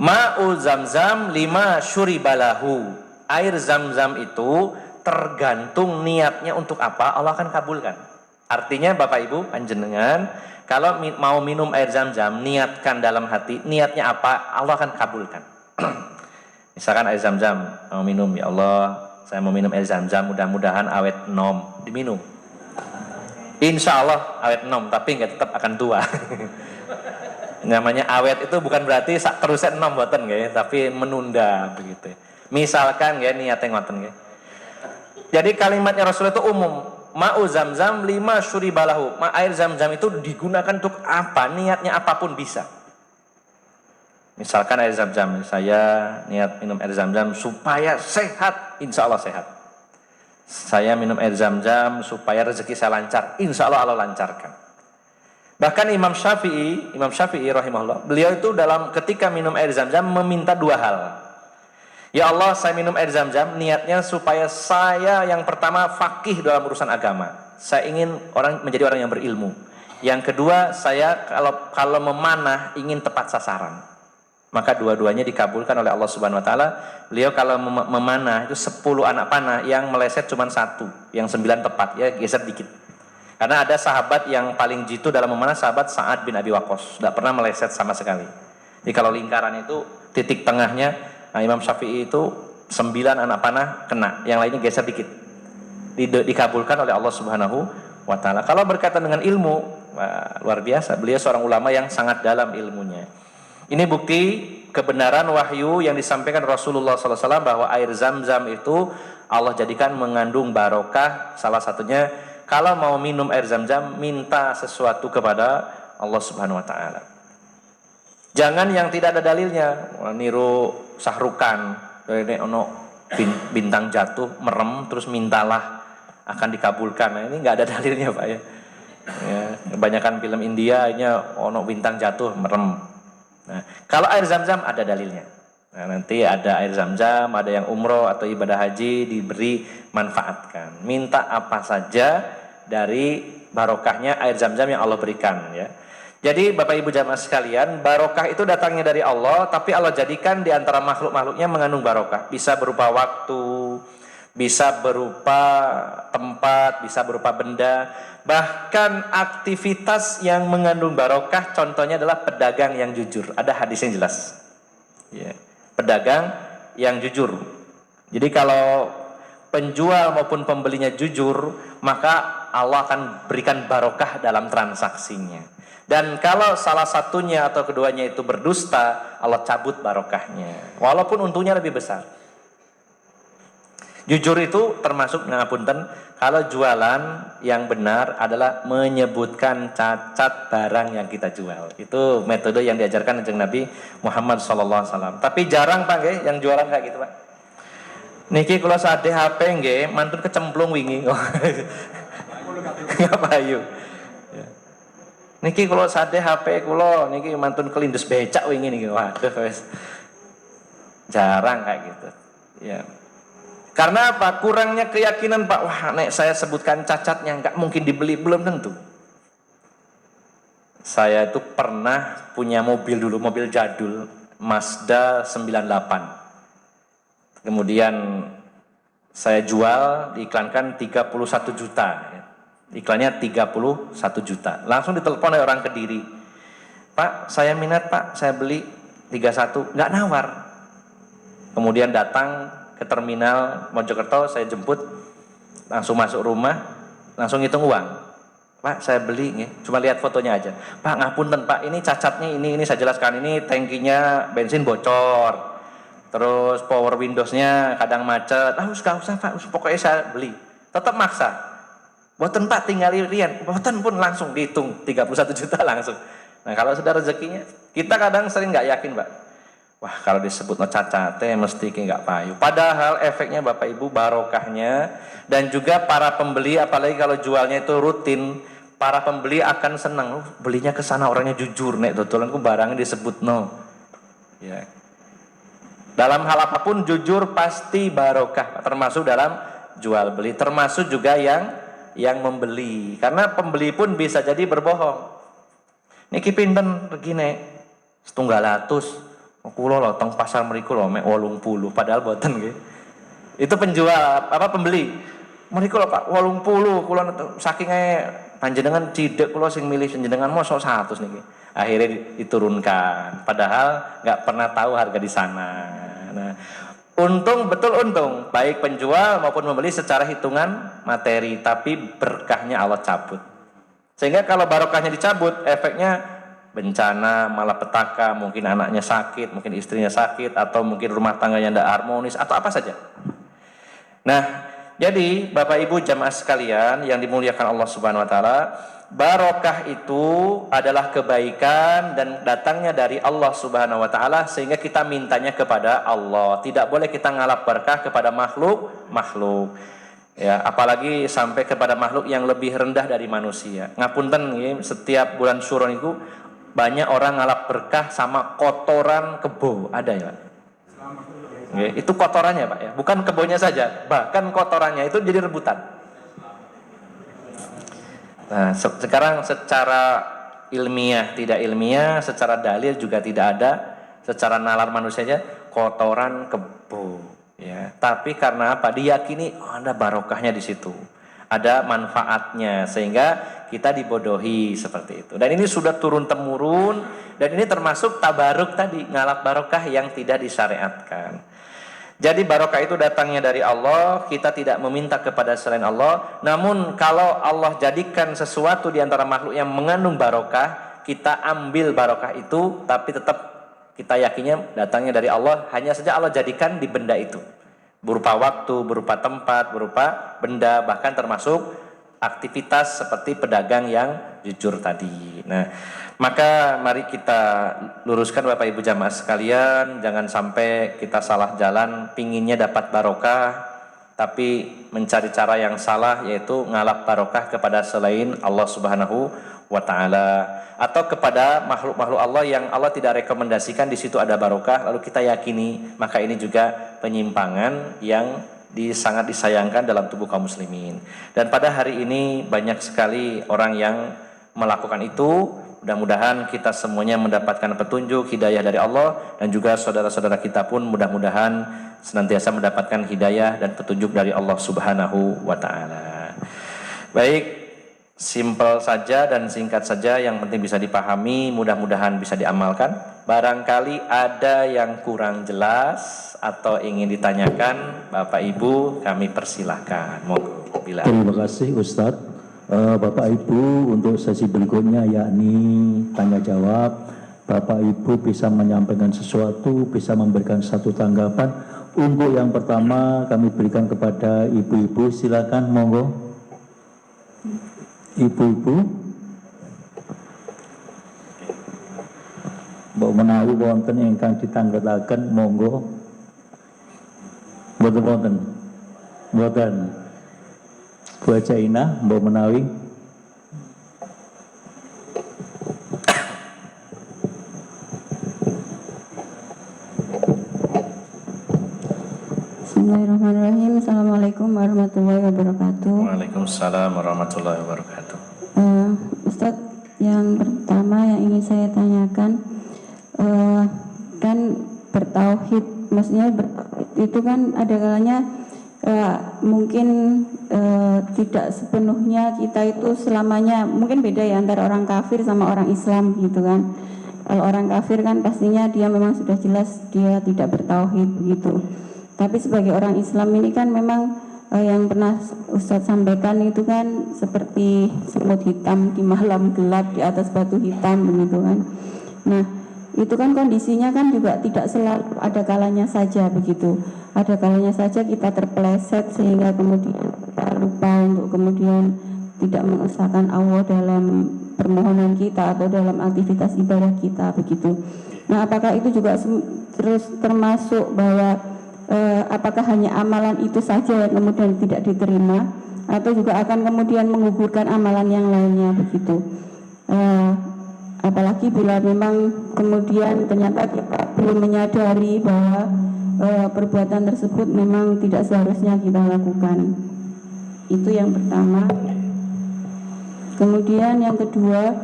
ma'u zam-zam lima syuribalahu. Air zam-zam itu tergantung niatnya untuk apa, Allah akan kabulkan. Artinya Bapak Ibu panjenengan kalau mau minum air zam-zam, niatkan dalam hati, niatnya apa, Allah akan kabulkan. Misalkan air zam-zam, mau minum, ya Allah, saya mau minum air zam-zam, mudah-mudahan awet nom, diminum. Insya Allah awet nom, tapi nggak tetap akan tua. Namanya awet itu bukan berarti terusnya nom boten, tapi menunda begitu. Misalkan niatnya ngoten. Jadi kalimatnya Rasulullah itu umum. Ma'u zam-zam lima syuribalahu. Air zam-zam itu digunakan untuk apa? Niatnya apapun bisa. Misalkan air zam-zam, saya niat minum air zam-zam supaya sehat, insya Allah sehat. Saya minum air zam-zam supaya rezeki saya lancar, insya Allah Allah lancarkan. Bahkan Imam Syafi'i rahimahullah, beliau itu ketika minum air zam-zam meminta dua hal. Ya Allah, saya minum air zam-zam niatnya supaya saya yang pertama faqih dalam urusan agama. Saya ingin menjadi orang yang berilmu. Yang kedua, saya kalau memanah ingin tepat sasaran. Maka dua-duanya dikabulkan oleh Allah Subhanahu wa taala. Beliau kalau memanah itu 10 anak panah, yang meleset cuma 1, yang 9 tepat, ya geser dikit. Karena ada sahabat yang paling jitu dalam memanah, sahabat Sa'ad bin Abi Waqqas, tidak pernah meleset sama sekali. Jadi kalau lingkaran itu titik tengahnya, nah Imam Syafi'i itu 9 anak panah kena, yang lainnya geser dikit. Dikabulkan oleh Allah Subhanahu wa taala. Kalau berkaitan dengan ilmu, wah, luar biasa. Beliau seorang ulama yang sangat dalam ilmunya. Ini bukti kebenaran wahyu yang disampaikan Rasulullah SAW bahwa air zam-zam itu Allah jadikan mengandung barokah. Salah satunya kalau mau minum air zam-zam, minta sesuatu kepada Allah Subhanahu wa taala. Jangan yang tidak ada dalilnya, niru sahrukan, ini ono bintang jatuh, merem, terus mintalah akan dikabulkan. Nah, ini nggak ada dalilnya Pak ya. Kebanyakan film India ini ono bintang jatuh, merem. Nah, kalau air zam-zam ada dalilnya. Nah, nanti ada air zam-zam, ada yang umroh atau ibadah haji diberi manfaatkan. Minta apa saja dari barokahnya air zam-zam yang Allah berikan ya. Jadi Bapak Ibu jamaah sekalian, barokah itu datangnya dari Allah, tapi Allah jadikan di antara makhluk-makhluknya mengandung barokah. Bisa berupa waktu, bisa berupa tempat, bisa berupa benda. Bahkan aktivitas yang mengandung barokah, contohnya adalah pedagang yang jujur. Ada hadis yang jelas ya. Pedagang yang jujur. Jadi kalau penjual maupun pembelinya jujur, maka Allah akan berikan barokah dalam transaksinya. Dan kalau salah satunya atau keduanya itu berdusta, Allah cabut barokahnya, walaupun untungnya lebih besar. Jujur itu termasuk, ngapunten, kalau jualan yang benar adalah menyebutkan cacat barang yang kita jual. Itu metode yang diajarkan oleh Nabi Muhammad SAW. Tapi jarang Pak nggih yang jualan kayak gitu Pak. Niki kalau sadhe HP nggih, mantun kecemplung wingi. Enggak payu. Niki kalau sadhe HP kula niki mantun kelindes becak wingi niki. Waduh wis. Jarang kayak gitu. Ya. Karena apa? Kurangnya keyakinan Pak. Wah, nek saya sebutkan cacatnya nggak mungkin dibeli, belum tentu. Saya itu pernah punya mobil dulu, mobil jadul, Mazda 98. Kemudian saya jual, diiklankan 31 juta. Iklannya 31 juta. Langsung ditelepon oleh orang Kediri. Pak, saya minat Pak, saya beli 31, nggak nawar. Kemudian datang ke terminal Mojokerto, saya jemput, langsung masuk rumah, langsung hitung uang. Pak, saya beli nih, cuma lihat fotonya aja. Pak, ngapunten Pak, ini cacatnya ini saya jelaskan, ini tangkinya bensin bocor, terus power windowsnya kadang macet. Gak usah Pak, pokoknya saya beli. Tetap maksa. Boten Pak, tinggal rian. Boten pun langsung dihitung 31 juta langsung. Nah, kalau sudah rezekinya, kita kadang sering nggak yakin Pak. Wah, kalau disebut cacate mesti nggak payu. Padahal efeknya Bapak Ibu barokahnya, dan juga para pembeli, apalagi kalau jualnya itu rutin, para pembeli akan senang. Belinya ke sana orangnya jujur, nek dodolanku barangnya disebut no. Ya. Dalam hal apapun jujur pasti barokah, termasuk dalam jual beli, termasuk juga yang membeli. Karena pembeli pun bisa jadi berbohong. Niki pinten regine 700. Kulo lho teng pasar mriku lho mek 80, padahal boten nggih. Itu penjual pembeli. Mriku lho Pak 80, kula saking panjenengan cidek kula sing milih panjenengan mosok 100 niki. Akhirnya diturunkan, padahal nggak pernah tahu harga di sana. Nah, untung betul untung, baik penjual maupun pembeli secara hitungan materi, tapi berkahnya Allah cabut. Sehingga kalau barokahnya dicabut, efeknya bencana, malapetaka, mungkin anaknya sakit, mungkin istrinya sakit, atau mungkin rumah tangganya tidak harmonis, atau apa saja. Nah, jadi Bapak Ibu jamaah sekalian yang dimuliakan Allah Subhanahu wa taala, barokah itu adalah kebaikan dan datangnya dari Allah Subhanahu wa taala, sehingga kita mintanya kepada Allah. Tidak boleh kita ngalap berkah kepada makhluk. Ya, apalagi sampai kepada makhluk yang lebih rendah dari manusia. Ngapunten ya, setiap bulan Syuro itu banyak orang ngalap berkah sama kotoran kebo, ada ya Pak? Ya, itu kotorannya Pak ya, bukan kebonya saja, bahkan kotorannya itu jadi rebutan. Nah, sekarang secara ilmiah, tidak ilmiah, secara dalil juga tidak ada, secara nalar manusianya kotoran kebo. Ya, tapi karena apa? Diyakini ada barokahnya di situ, ada manfaatnya, sehingga kita dibodohi seperti itu. Dan ini sudah turun temurun, dan ini termasuk tabaruk tadi, ngalap barokah yang tidak disyariatkan. Jadi barokah itu datangnya dari Allah, kita tidak meminta kepada selain Allah. Namun kalau Allah jadikan sesuatu di antara makhluk yang mengandung barokah, kita ambil barokah itu, tapi tetap kita yakinnya datangnya dari Allah. Hanya saja Allah jadikan di benda itu, berupa waktu, berupa tempat, berupa benda, bahkan termasuk aktivitas seperti pedagang yang jujur tadi. Nah, maka mari kita luruskan Bapak Ibu jamaah sekalian, jangan sampai kita salah jalan, pinginnya dapat barokah, tapi mencari cara yang salah, yaitu ngalap barokah kepada selain Allah Subhanahu wa Ta'ala, atau kepada makhluk-makhluk Allah yang Allah tidak rekomendasikan di situ ada barokah lalu kita yakini, maka ini juga penyimpangan yang sangat disayangkan dalam tubuh kaum muslimin. Dan pada hari ini banyak sekali orang yang melakukan itu. Mudah-mudahan kita semuanya mendapatkan petunjuk hidayah dari Allah, dan juga saudara-saudara kita pun mudah-mudahan senantiasa mendapatkan hidayah dan petunjuk dari Allah Subhanahu wa Ta'ala. Baik, simpel saja dan singkat saja, yang penting bisa dipahami, mudah-mudahan bisa diamalkan. Barangkali ada yang kurang jelas atau ingin ditanyakan, Bapak Ibu kami persilahkan. Monggo. Terima kasih Ustadz. Bapak Ibu, untuk sesi berikutnya yakni tanya jawab, Bapak Ibu bisa menyampaikan sesuatu, bisa memberikan satu tanggapan. Untuk yang pertama kami berikan kepada ibu-ibu, silakan monggo. Ibu-ibu, mbok menawi wonten ingkang ditanggetaken monggo. Mboten. Bu Jainah, mbok menawi. Bismillahirrahmanirrahim. Assalamualaikum warahmatullahi wabarakatuh. Waalaikumsalam warahmatullahi wabarakatuh. Ustadz, yang pertama yang ingin saya tanyakan, kan bertauhid, maksudnya itu kan ada kalanya mungkin tidak sepenuhnya kita itu selamanya, mungkin beda ya antara orang kafir sama orang Islam gitu kan. Kalau orang kafir kan pastinya dia memang sudah jelas dia tidak bertauhid begitu. Tapi sebagai orang Islam ini kan memang yang pernah Ustadz sampaikan itu kan seperti semut hitam di malam gelap di atas batu hitam begitu kan. Nah, itu kan kondisinya kan juga tidak selalu, ada kalanya saja begitu. Ada kalanya saja kita terpeleset sehingga kemudian kita lupa untuk kemudian tidak mengesahkan Allah dalam permohonan kita atau dalam aktivitas ibadah kita begitu. Nah, apakah itu juga terus termasuk bahwa apakah hanya amalan itu saja yang kemudian tidak diterima, atau juga akan kemudian menggugurkan amalan yang lainnya begitu. Apalagi bila memang kemudian ternyata kita belum menyadari bahwa perbuatan tersebut memang tidak seharusnya kita lakukan. Itu yang pertama. Kemudian yang kedua,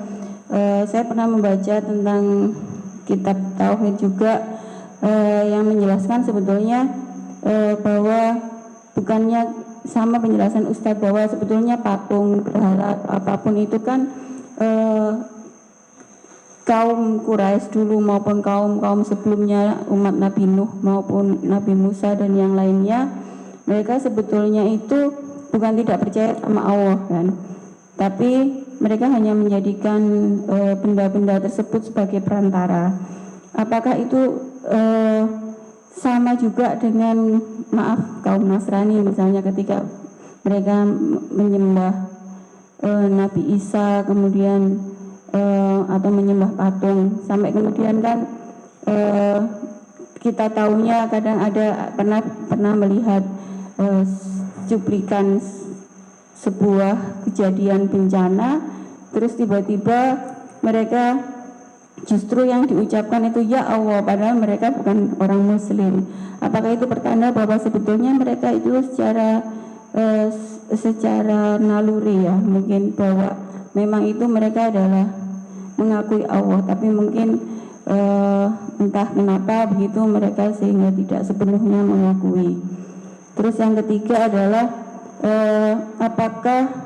saya pernah membaca tentang kitab Tauhid juga, yang menjelaskan sebetulnya bahwa bukannya sama penjelasan Ustadz bahwa sebetulnya patung, berhala, apapun itu kan kaum Quraisy dulu maupun kaum sebelumnya, umat Nabi Nuh maupun Nabi Musa dan yang lainnya, mereka sebetulnya itu bukan tidak percaya sama Allah kan, tapi mereka hanya menjadikan benda-benda tersebut sebagai perantara. Apakah itu sama juga dengan kaum Nasrani misalnya ketika mereka menyembah Nabi Isa kemudian atau menyembah patung, sampai kemudian kan kita tahunya kadang ada pernah melihat cuplikan sebuah kejadian bencana, terus tiba-tiba mereka justru yang diucapkan itu ya Allah, padahal mereka bukan orang Muslim. Apakah itu pertanda bahwa sebetulnya mereka itu secara naluri ya, mungkin bahwa memang itu mereka adalah mengakui Allah, tapi mungkin entah kenapa begitu mereka sehingga tidak sepenuhnya mengakui. Terus yang ketiga adalah apakah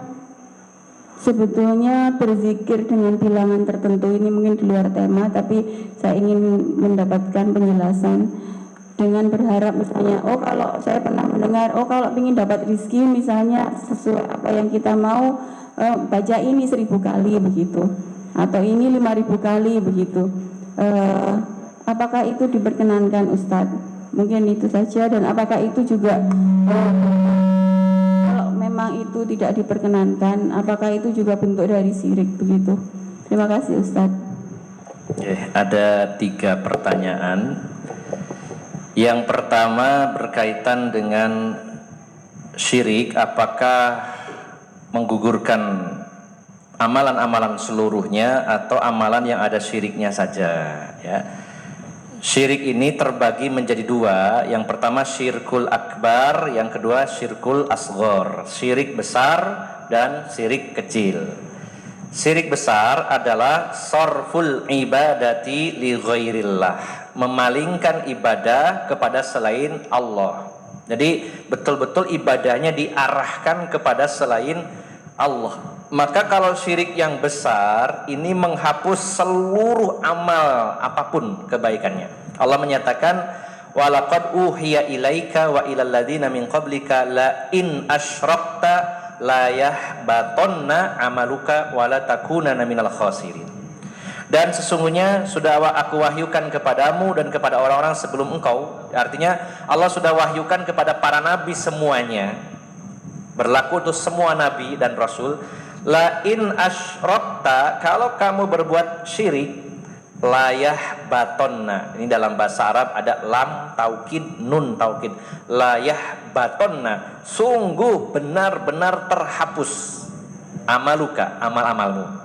sebetulnya berzikir dengan bilangan tertentu, ini mungkin di luar tema, tapi saya ingin mendapatkan penjelasan dengan berharap misalnya, kalau saya pernah mendengar, kalau ingin dapat rezeki misalnya sesuai apa yang kita mau, baca ini 1000 kali begitu, atau ini 5000 kali begitu. Apakah itu diperkenankan Ustadz? Mungkin itu saja. Dan apakah itu juga memang itu tidak diperkenankan, apakah itu juga bentuk dari syirik begitu? Terima kasih Ustadz. Ada 3 pertanyaan. Yang pertama berkaitan dengan syirik apakah menggugurkan amalan-amalan seluruhnya atau amalan yang ada syiriknya saja, ya. Syirik ini terbagi menjadi dua. Yang pertama syirkul akbar, yang kedua syirkul asghar, syirik besar dan syirik kecil. Syirik besar adalah sorful ibadati li ghairillah, memalingkan ibadah kepada selain Allah. Jadi betul-betul ibadahnya diarahkan kepada selain Allah. Maka kalau syirik yang besar ini menghapus seluruh amal apapun kebaikannya. Allah menyatakan walaqad uhiya ilaika wa ilal ladzina min qablika la in asyrakta la yahbatonna amaluka wa la takunanna minal khasirin. Dan sesungguhnya sudah aku wahyukan kepadamu dan kepada orang-orang sebelum engkau. Artinya Allah sudah wahyukan kepada para nabi semuanya, berlaku untuk semua nabi dan rasul. La in asyrakta, kalau kamu berbuat syirik, layah batonna. Ini dalam bahasa Arab ada lam taukid, nun taukid. Layah batonna, sungguh benar-benar terhapus amaluka, amal-amalmu.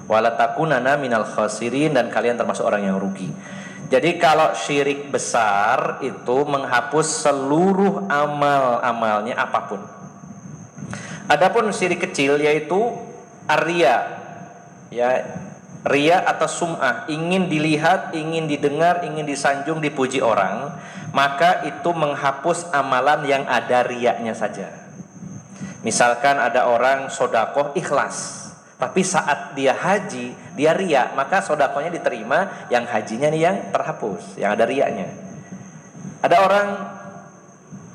Wala takunana minal khasirin, dan kalian termasuk orang yang rugi. Jadi kalau syirik besar itu menghapus seluruh amal-amalnya apapun. Adapun syirik kecil yaitu ar-riya, ya, riya atau sum'ah, ingin dilihat, ingin didengar, ingin disanjung, dipuji orang, maka itu menghapus amalan yang ada riyanya saja. Misalkan ada orang sodakoh ikhlas, tapi saat dia haji dia riya, maka sodakohnya diterima, yang hajinya nih yang terhapus, yang ada riyanya. Ada orang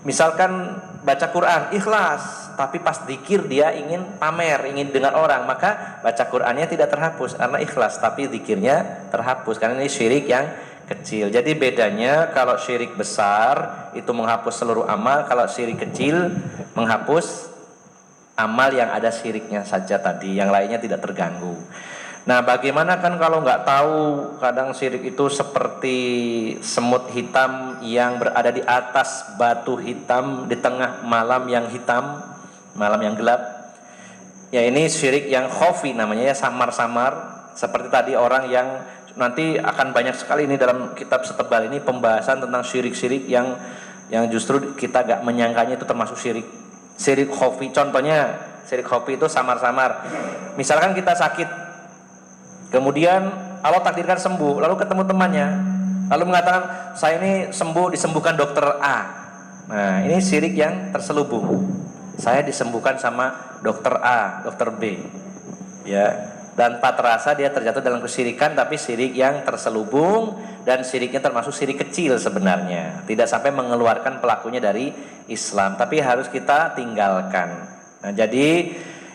misalkan baca Quran ikhlas, tapi pas dzikir dia ingin pamer, ingin dengar orang, maka baca Qurannya tidak terhapus karena ikhlas, tapi dzikirnya terhapus karena ini syirik yang kecil. Jadi bedanya kalau syirik besar itu menghapus seluruh amal, kalau syirik kecil menghapus amal yang ada syiriknya saja tadi, yang lainnya tidak terganggu. Nah, bagaimana kan kalau nggak tahu, kadang syirik itu seperti semut hitam yang berada di atas batu hitam di tengah malam yang hitam, malam yang gelap. Ya ini syirik yang khafi namanya, ya, samar-samar. Seperti tadi orang yang nanti akan banyak sekali ini dalam kitab setebal ini pembahasan tentang syirik-syirik yang justru kita nggak menyangkanya itu termasuk syirik. Syirik khafi, contohnya syirik khafi itu samar-samar. Misalkan kita sakit, kemudian Allah takdirkan sembuh, lalu ketemu temannya, lalu mengatakan saya ini sembuh, disembuhkan dokter A. Nah ini syirik yang terselubung. Saya disembuhkan sama dokter A, dokter B, ya. Dan tak terasa dia terjatuh dalam kesyirikan, tapi syirik yang terselubung, dan syiriknya termasuk syirik kecil sebenarnya, tidak sampai mengeluarkan pelakunya dari Islam, tapi harus kita tinggalkan. Nah jadi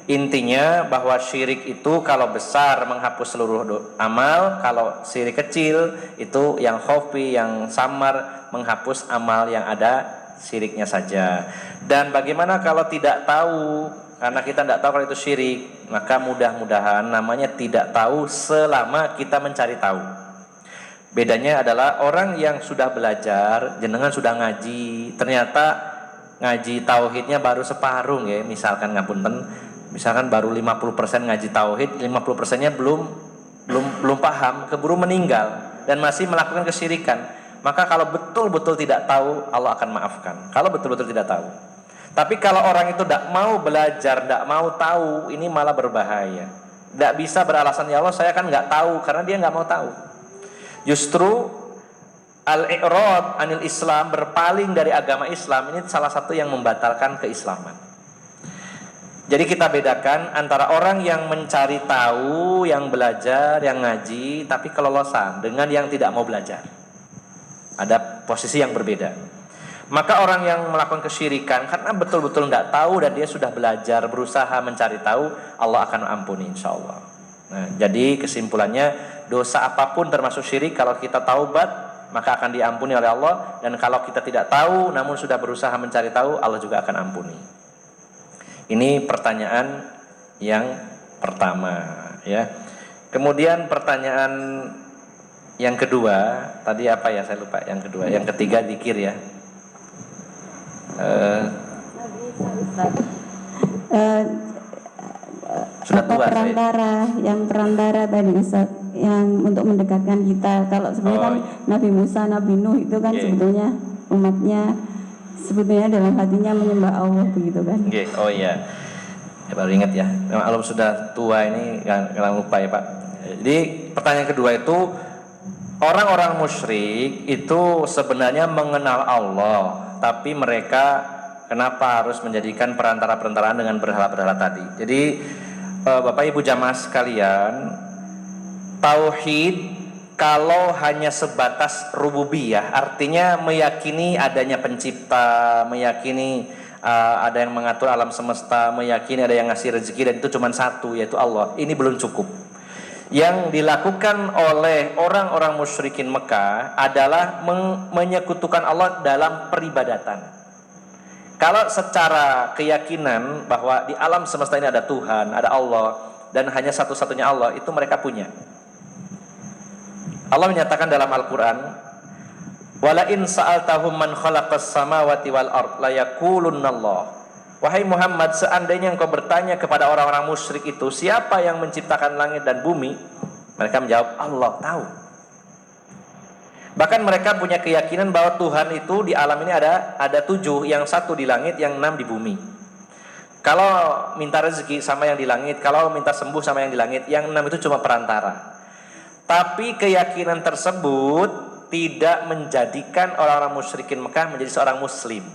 intinya bahwa syirik itu kalau besar menghapus seluruh amal, kalau syirik kecil itu yang khafi, yang samar, menghapus amal yang ada syiriknya saja. Dan bagaimana kalau tidak tahu? Karena kita tidak tahu kalau itu syirik, maka mudah-mudahan namanya tidak tahu selama kita mencari tahu. Bedanya adalah orang yang sudah belajar, jenengan sudah ngaji, ternyata ngaji tauhidnya baru separuh, ya, misalkan ngapunten, misalkan baru 50% ngaji tauhid, 50%-nya belum paham, keburu meninggal dan masih melakukan kesyirikan. Maka kalau betul-betul tidak tahu, Allah akan maafkan. Kalau betul-betul tidak tahu. Tapi kalau orang itu tidak mau belajar, tidak mau tahu, ini malah berbahaya. Tidak bisa beralasan, ya Allah saya kan nggak tahu, karena dia nggak mau tahu. Justru al-i'rad anil Islam, berpaling dari agama Islam, ini salah satu yang membatalkan keislaman. Jadi kita bedakan antara orang yang mencari tahu, yang belajar, yang ngaji, tapi kelolosan, dengan yang tidak mau belajar. Ada posisi yang berbeda. Maka orang yang melakukan kesyirikan karena betul-betul tidak tahu dan dia sudah belajar, berusaha mencari tahu, Allah akan ampuni insya Allah. Nah, jadi kesimpulannya, dosa apapun termasuk syirik, kalau kita taubat maka akan diampuni oleh Allah, dan kalau kita tidak tahu namun sudah berusaha mencari tahu, Allah juga akan ampuni. Ini pertanyaan yang pertama, ya. Kemudian pertanyaan yang kedua, tadi apa ya, saya lupa yang kedua. Yang ketiga zikir, ya. Eh, Sudah apa tua, perantara tadi Ustaz, yang untuk mendekatkan kita. Kalau sebenarnya kan Nabi Musa, Nabi Nuh itu kan sebetulnya umatnya sebetulnya dalam hatinya menyembah Allah begitu kan. Oh iya. Ya, baru ingat ya. Memang alum sudah tua ini jangan lupa ya Pak. Jadi pertanyaan kedua itu, orang-orang musyrik itu sebenarnya mengenal Allah, tapi mereka kenapa harus menjadikan perantara-perantaraan dengan berhala-berhala tadi. Jadi Bapak Ibu jamaah sekalian, tauhid kalau hanya sebatas rububiyah, artinya meyakini adanya pencipta, meyakini ada yang mengatur alam semesta, meyakini ada yang ngasih rezeki dan itu cuma satu, yaitu Allah. Ini belum cukup. Yang dilakukan oleh orang-orang musyrikin Mekah adalah menyekutukan Allah dalam peribadatan. Kalau secara keyakinan bahwa di alam semesta ini ada Tuhan, ada Allah, dan hanya satu-satunya Allah, itu mereka punya. Allah menyatakan dalam Al-Quran, wala in sa'altahum man khalaqas samawati wal ard la yaqulunallah. Wahai Muhammad, seandainya engkau bertanya kepada orang-orang musyrik itu, siapa yang menciptakan langit dan bumi, mereka menjawab, Allah tahu. Bahkan mereka punya keyakinan bahwa Tuhan itu di alam ini ada 7, yang 1 di langit, yang 6 di bumi. Kalau minta rezeki sama yang di langit, kalau minta sembuh sama yang di langit, yang 6 itu cuma perantara. Tapi keyakinan tersebut tidak menjadikan orang-orang musyrikin Mekah menjadi seorang muslim.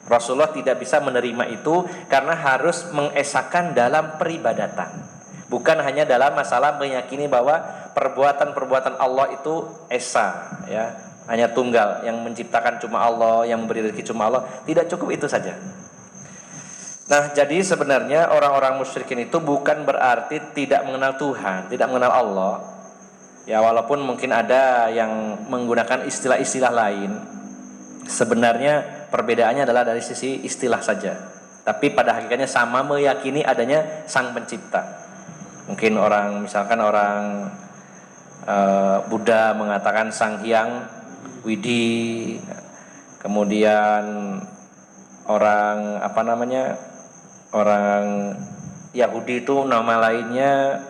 Rasulullah tidak bisa menerima itu karena harus mengesahkan dalam peribadatan. Bukan hanya dalam masalah meyakini bahwa perbuatan-perbuatan Allah itu esa, ya, hanya tunggal, yang menciptakan cuma Allah, yang memberi rezeki cuma Allah. Tidak cukup itu saja. Nah, jadi sebenarnya orang-orang musyrikin itu bukan berarti tidak mengenal Tuhan, tidak mengenal Allah. Ya, walaupun mungkin ada yang menggunakan istilah-istilah lain, sebenarnya perbedaannya adalah dari sisi istilah saja. Tapi pada hakikatnya sama, meyakini adanya Sang Pencipta. Mungkin misalkan orang Buddha mengatakan Sang Hyang Widi, kemudian orang orang Yahudi itu nama lainnya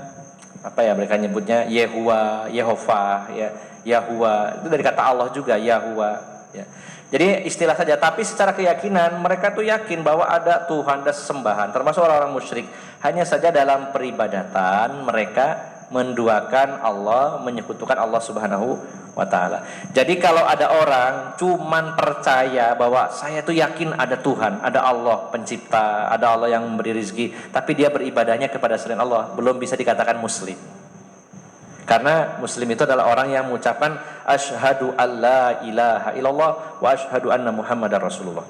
mereka nyebutnya Yehova, ya, Yahwa, itu dari kata Allah juga, Yahwa, ya. Jadi istilah saja, tapi secara keyakinan mereka tuh yakin bahwa ada Tuhan, ada sesembahan, termasuk orang-orang musyrik. Hanya saja dalam peribadatan mereka menduakan Allah, menyekutukan Allah Subhanahu wa ta'ala. Jadi kalau ada orang cuman percaya bahwa saya tuh yakin ada Tuhan, ada Allah pencipta, ada Allah yang memberi rezeki, tapi dia beribadahnya kepada selain Allah, belum bisa dikatakan muslim. Karena muslim itu adalah orang yang mengucapkan asyhadu alla ilaha illallah wa asyhadu anna muhammadar rasulullah.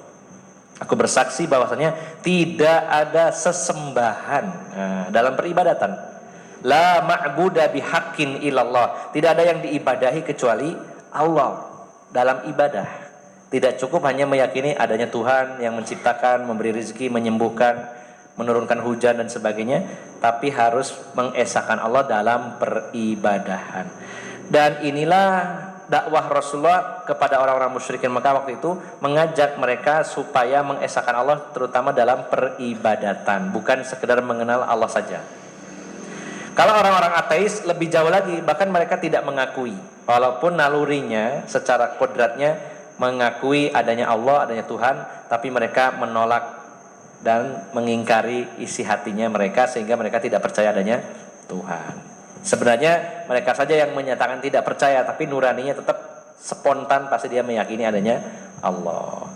Aku bersaksi bahwasanya tidak ada sesembahan dalam peribadatan. La ma'buda bihaqqin illallah. Tidak ada yang diibadahi kecuali Allah dalam ibadah. Tidak cukup hanya meyakini adanya Tuhan yang menciptakan, memberi rezeki, menyembuhkan, menurunkan hujan dan sebagainya, tapi harus mengesahkan Allah dalam peribadahan. Dan inilah dakwah Rasulullah kepada orang-orang musyrikin Mekah waktu itu, mengajak mereka supaya mengesahkan Allah terutama dalam peribadatan, bukan sekedar mengenal Allah saja. Kalau orang-orang ateis lebih jauh lagi, bahkan mereka tidak mengakui, walaupun nalurinya secara kodratnya mengakui adanya Allah, adanya Tuhan, tapi mereka menolak dan mengingkari isi hatinya mereka, sehingga mereka tidak percaya adanya Tuhan. Sebenarnya mereka saja yang menyatakan tidak percaya, tapi nuraninya tetap spontan, pasti dia meyakini adanya Allah.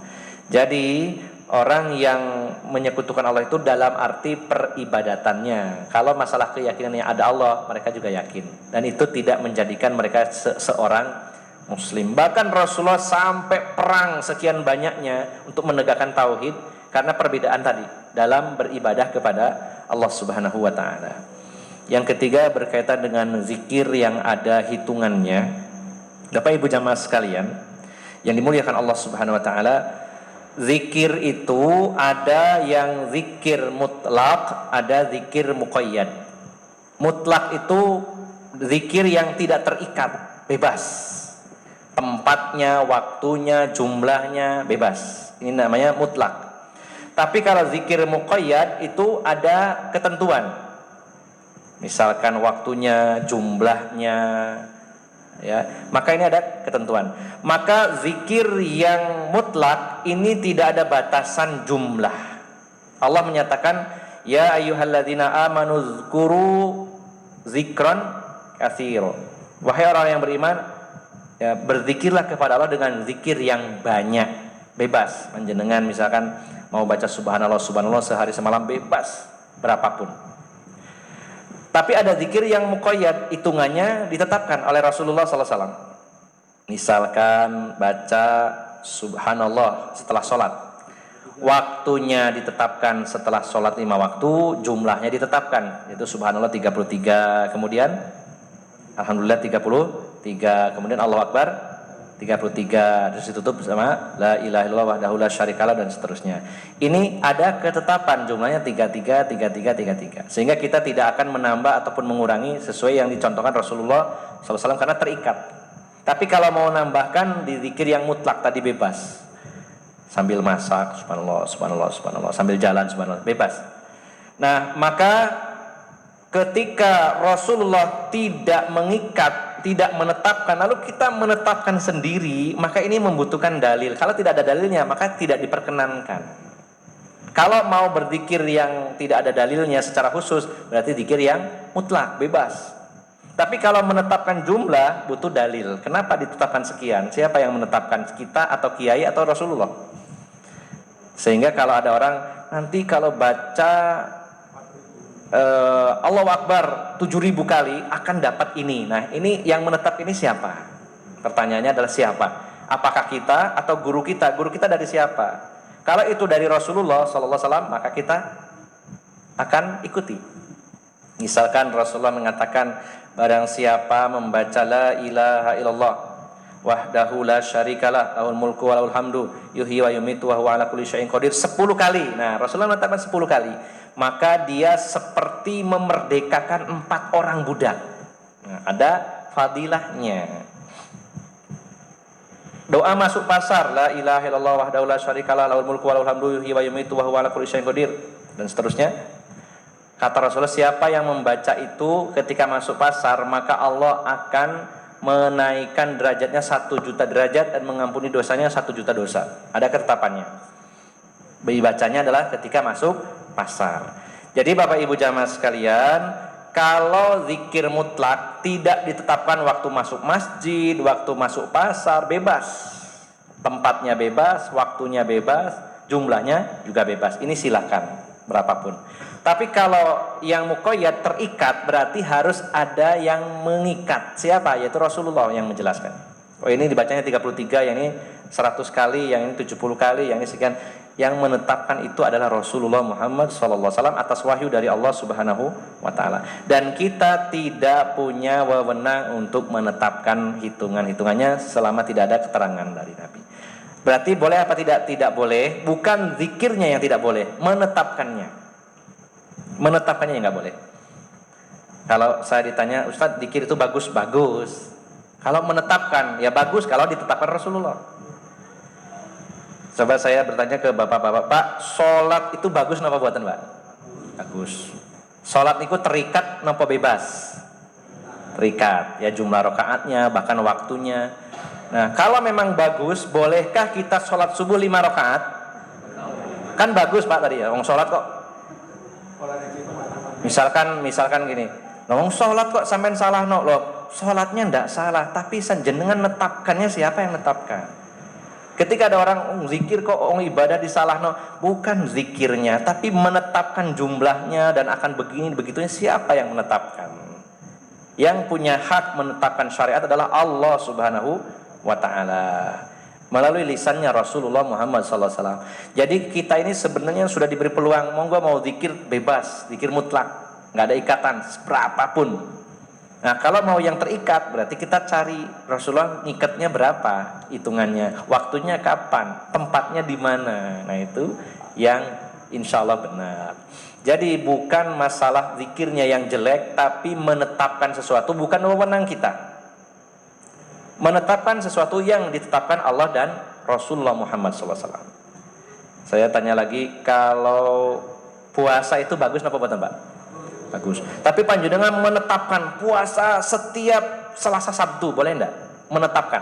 Jadi orang yang menyekutukan Allah itu dalam arti peribadatannya. Kalau masalah keyakinannya ada Allah, mereka juga yakin, dan itu tidak menjadikan mereka seorang muslim. Bahkan Rasulullah sampai perang sekian banyaknya untuk menegakkan tauhid, karena perbedaan tadi dalam beribadah kepada Allah Subhanahu wa ta'ala. Yang ketiga berkaitan dengan zikir yang ada hitungannya. Bapak Ibu jamaah sekalian yang dimuliakan Allah Subhanahu wa ta'ala, zikir itu ada yang zikir mutlak, ada zikir muqayyad. Mutlak itu zikir yang tidak terikat, bebas. Tempatnya, waktunya, jumlahnya bebas. Ini namanya mutlak. Tapi kalau zikir muqayyad itu ada ketentuan. Misalkan waktunya, jumlahnya, ya. Maka ini ada ketentuan. Maka zikir yang mutlak ini tidak ada batasan jumlah. Allah menyatakan, ya ayyuhalladzina amanu dzkuru zikran katsira. Wahai orang yang beriman, ya, berzikirlah kepada Allah dengan zikir yang banyak. Bebas, panjenengan misalkan mau baca subhanallah subhanallah sehari semalam, bebas berapapun. Tapi ada zikir yang muqayyad, hitungannya ditetapkan oleh Rasulullah SAW. Misalkan baca subhanallah setelah sholat, waktunya ditetapkan setelah sholat 5 waktu, jumlahnya ditetapkan, yaitu subhanallah 33, kemudian alhamdulillah 33, kemudian Allahu Akbar 33, terus ditutup sama la ilaha illallah wahdahu la syarikalah dan seterusnya. Ini ada ketetapan jumlahnya 33, 33, 33. Sehingga kita tidak akan menambah ataupun mengurangi sesuai yang dicontohkan Rasulullah SAW karena terikat. Tapi kalau mau nambahkan di zikir yang mutlak tadi bebas. Sambil masak subhanallah, subhanallah, subhanallah, sambil jalan subhanallah, bebas. Nah, maka ketika Rasulullah tidak mengikat, tidak menetapkan, lalu kita menetapkan sendiri, maka ini membutuhkan dalil. Kalau tidak ada dalilnya, maka tidak diperkenankan. Kalau mau berzikir yang tidak ada dalilnya secara khusus, berarti zikir yang mutlak, bebas. Tapi kalau menetapkan jumlah, butuh dalil. Kenapa ditetapkan sekian? Siapa yang menetapkan? Kita atau kiai atau Rasulullah? Sehingga kalau ada orang, nanti kalau baca Allahu Akbar 7.000 kali akan dapat ini. Nah, ini yang menetap ini siapa? Pertanyaannya adalah siapa? Apakah kita atau guru kita? Guru kita dari siapa? Kalau itu dari Rasulullah SAW, maka kita akan ikuti. Misalkan Rasulullah mengatakan, barang siapa membaca la ilaha illallah wahdahu la syarikalah lahul mulku wa lahul hamdu yuhyi wa yumitu wa huwa ala kulli syai'in qadir 10 kali. Nah, Rasulullah mengatakan 10 kali. Maka dia seperti memerdekakan 4 orang budak. Nah, ada fadilahnya. Doa masuk pasar, la ilaha illallah wahdahu la syarikalah lahul mulku wa lahul hamdu yuhyi wa yumitu wa huwa ala kulli syai'in qadir dan seterusnya. Kata Rasulullah, siapa yang membaca itu ketika masuk pasar, maka Allah akan menaikkan derajatnya 1 juta derajat dan mengampuni dosanya 1 juta dosa. Ada ketetapannya. Dibacanya adalah ketika masuk pasar. Jadi Bapak Ibu jamaah sekalian, kalau zikir mutlak tidak ditetapkan waktu masuk masjid, waktu masuk pasar, bebas. Tempatnya bebas, waktunya bebas, jumlahnya juga bebas. Ini silakan berapapun. Tapi kalau yang muqayyad terikat, berarti harus ada yang mengikat. Siapa? Yaitu Rasulullah yang menjelaskan. Oh, ini dibacanya 33, yang ini 100 kali, yang ini 70 kali, yang ini sekian. Yang menetapkan itu adalah Rasulullah Muhammad SAW atas wahyu dari Allah Subhanahu wa Ta'ala. Dan kita tidak punya wewenang untuk menetapkan hitungan-hitungannya selama tidak ada keterangan dari Nabi. Berarti boleh apa tidak? Tidak boleh. Bukan zikirnya yang tidak boleh, menetapkannya. Menetapkannya yang nggak boleh. Kalau saya ditanya, Ustadz, zikir itu bagus? Bagus. Kalau menetapkan, ya bagus kalau ditetapkan Rasulullah. Coba saya bertanya ke bapak-bapak, Pak, sholat itu bagus napa buatan Pak? Bagus. Sholat itu terikat napa bebas? Terikat, ya jumlah rakaatnya, bahkan waktunya. Nah, kalau memang bagus, bolehkah kita sholat subuh 5 rakaat? Kan bagus Pak tadi ya, orang sholat kok. Misalkan gini, ngomong sholat kok sampean salah no, loh, sholatnya ndak salah, tapi jenengan netapkannya siapa yang netapkan? Ketika ada orang zikir kok ibadah disalahno, bukan zikirnya, tapi menetapkan jumlahnya dan akan begini begitunya, siapa yang menetapkan? Yang punya hak menetapkan syariat adalah Allah Subhanahu wa Ta'ala melalui lisannya Rasulullah Muhammad SAW. Jadi kita ini sebenarnya sudah diberi peluang, monggo mau zikir bebas, zikir mutlak, nggak ada ikatan berapapun. Nah, kalau mau yang terikat, berarti kita cari Rasulullah ngikatnya berapa, hitungannya, waktunya kapan, tempatnya di mana. Nah, itu yang insya Allah benar. Jadi bukan masalah zikirnya yang jelek, tapi menetapkan sesuatu bukan wewenang kita. Menetapkan sesuatu yang ditetapkan Allah dan Rasulullah Muhammad SAW. Saya tanya lagi, kalau puasa itu bagus apa buatan Pak? Bagus. Tapi panjenengan menetapkan puasa setiap Selasa Sabtu, boleh enggak? Menetapkan.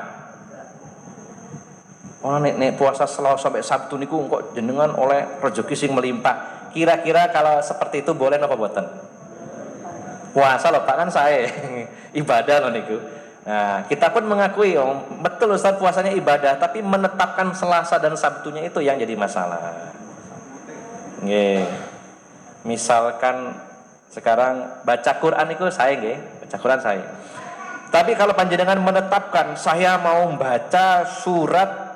Oh, nek puasa Selasa sampai Sabtu niku kok jenengan oleh rezeki sing melimpah. Kira-kira kalau seperti itu boleh apa buatan? Puasa loh Pak, kan saya ibadah loh niku. Nah, kita pun mengakui, oh, betul Ustaz puasanya ibadah, tapi menetapkan Selasa dan Sabtunya itu yang jadi masalah. Nggih. Misalkan sekarang baca Quran itu saya nggih, baca Quran saya. Tapi kalau panjenengan menetapkan saya mau baca surat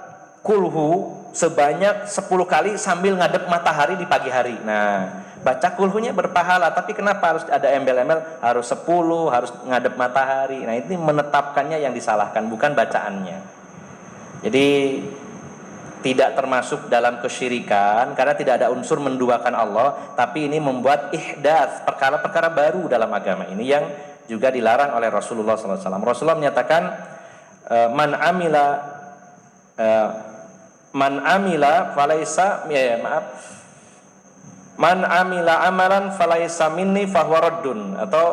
Kulhu sebanyak 10 kali sambil ngadep matahari di pagi hari. Nah, baca kulhunya berpahala, tapi kenapa harus ada embel-embel harus 10, harus ngadep matahari. Nah, ini menetapkannya yang disalahkan, bukan bacaannya. Jadi tidak termasuk dalam kesyirikan karena tidak ada unsur menduakan Allah, tapi ini membuat ihdats, perkara-perkara baru dalam agama ini yang juga dilarang oleh Rasulullah SAW. Rasulullah menyatakan man amila falaisa man amila amalan falaisa minni fahuwa raddun, atau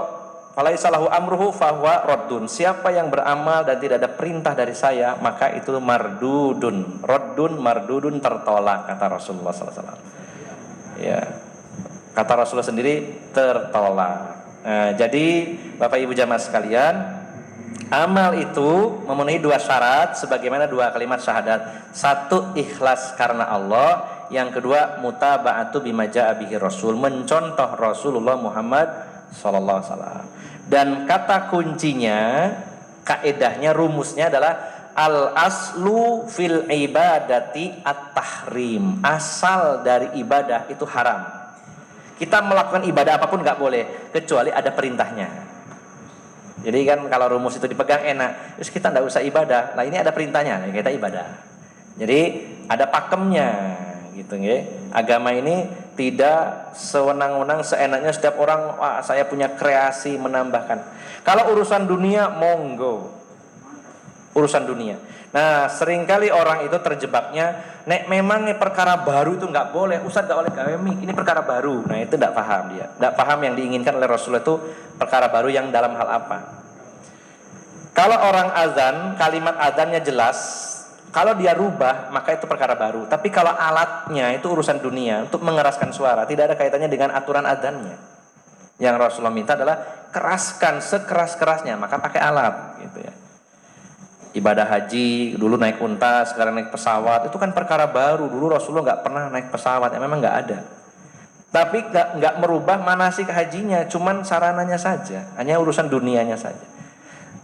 falaisa lahu amruhu fahuwa raddun. Siapa yang beramal dan tidak ada perintah dari saya, maka itu mardudun. Raddun, mardudun, tertolak, kata Rasulullah SAW. Ya, kata Rasulullah sendiri tertolak. Nah, jadi Bapak Ibu jamaah sekalian, amal itu memenuhi 2 syarat sebagaimana 2 kalimat syahadat. 1, ikhlas karena Allah. Yang kedua, mutaba'atu bima ja'a bihi Rasul, mencontoh Rasulullah Muhammad sallallahu alaihi wasallam. Dan kata kuncinya, kaedahnya, rumusnya adalah al aslu fil ibadati at-tahrim. Asal dari ibadah itu haram. Kita melakukan ibadah apapun nggak boleh kecuali ada perintahnya. Jadi kan kalau rumus itu dipegang enak, terus kita nggak usah ibadah. Nah, ini ada perintahnya, kita ibadah. Jadi ada pakemnya, gitu nggih. Agama ini tidak sewenang-wenang seenaknya setiap orang, wah saya punya kreasi menambahkan. Kalau urusan dunia monggo. Urusan dunia. Nah, seringkali orang itu terjebaknya, nek memang perkara baru itu nggak boleh, Ustaz nggak boleh gawe mie, ini perkara baru. Nah, itu nggak paham dia. Nggak paham yang diinginkan oleh Rasulullah itu perkara baru yang dalam hal apa. Kalau orang azan, kalimat azannya jelas, kalau dia rubah maka itu perkara baru. Tapi kalau alatnya itu urusan dunia untuk mengeraskan suara, tidak ada kaitannya dengan aturan azannya. Yang Rasulullah minta adalah keraskan sekeras-kerasnya, maka pakai alat, gitu ya. Ibadah haji dulu naik unta, sekarang naik pesawat, itu kan perkara baru. Dulu Rasulullah nggak pernah naik pesawat, ya memang nggak ada. Tapi nggak merubah manasik hajinya, cuman sarananya saja, hanya urusan dunianya saja.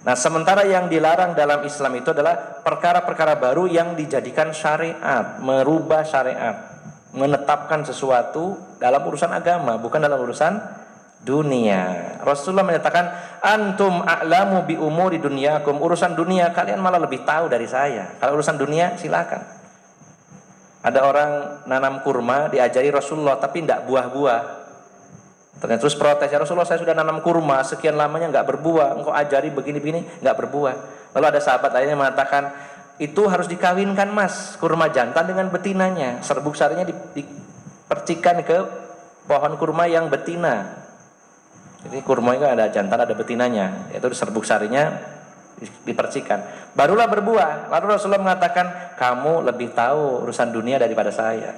Nah, sementara yang dilarang dalam Islam itu adalah perkara-perkara baru yang dijadikan syariat, merubah syariat, menetapkan sesuatu dalam urusan agama, bukan dalam urusan dunia. Rasulullah menyatakan, antum a'lamu bi umuri dunyakum, urusan dunia kalian malah lebih tahu dari saya. Kalau urusan dunia silakan. Ada orang nanam kurma diajari Rasulullah tapi tidak buah-buah. Ternyata terus protes, ya Rasulullah saya sudah nanam kurma sekian lamanya nggak berbuah, engkau ajari begini-begini nggak berbuah. Lalu ada sahabat lainnya mengatakan, itu harus dikawinkan mas, kurma jantan dengan betinanya, serbuk sarinya dipercikan ke pohon kurma yang betina. Jadi kurma itu ada jantan ada betinanya, yaitu serbuk sarinya dipercikan, barulah berbuah. Lalu Rasulullah mengatakan, kamu lebih tahu urusan dunia daripada saya.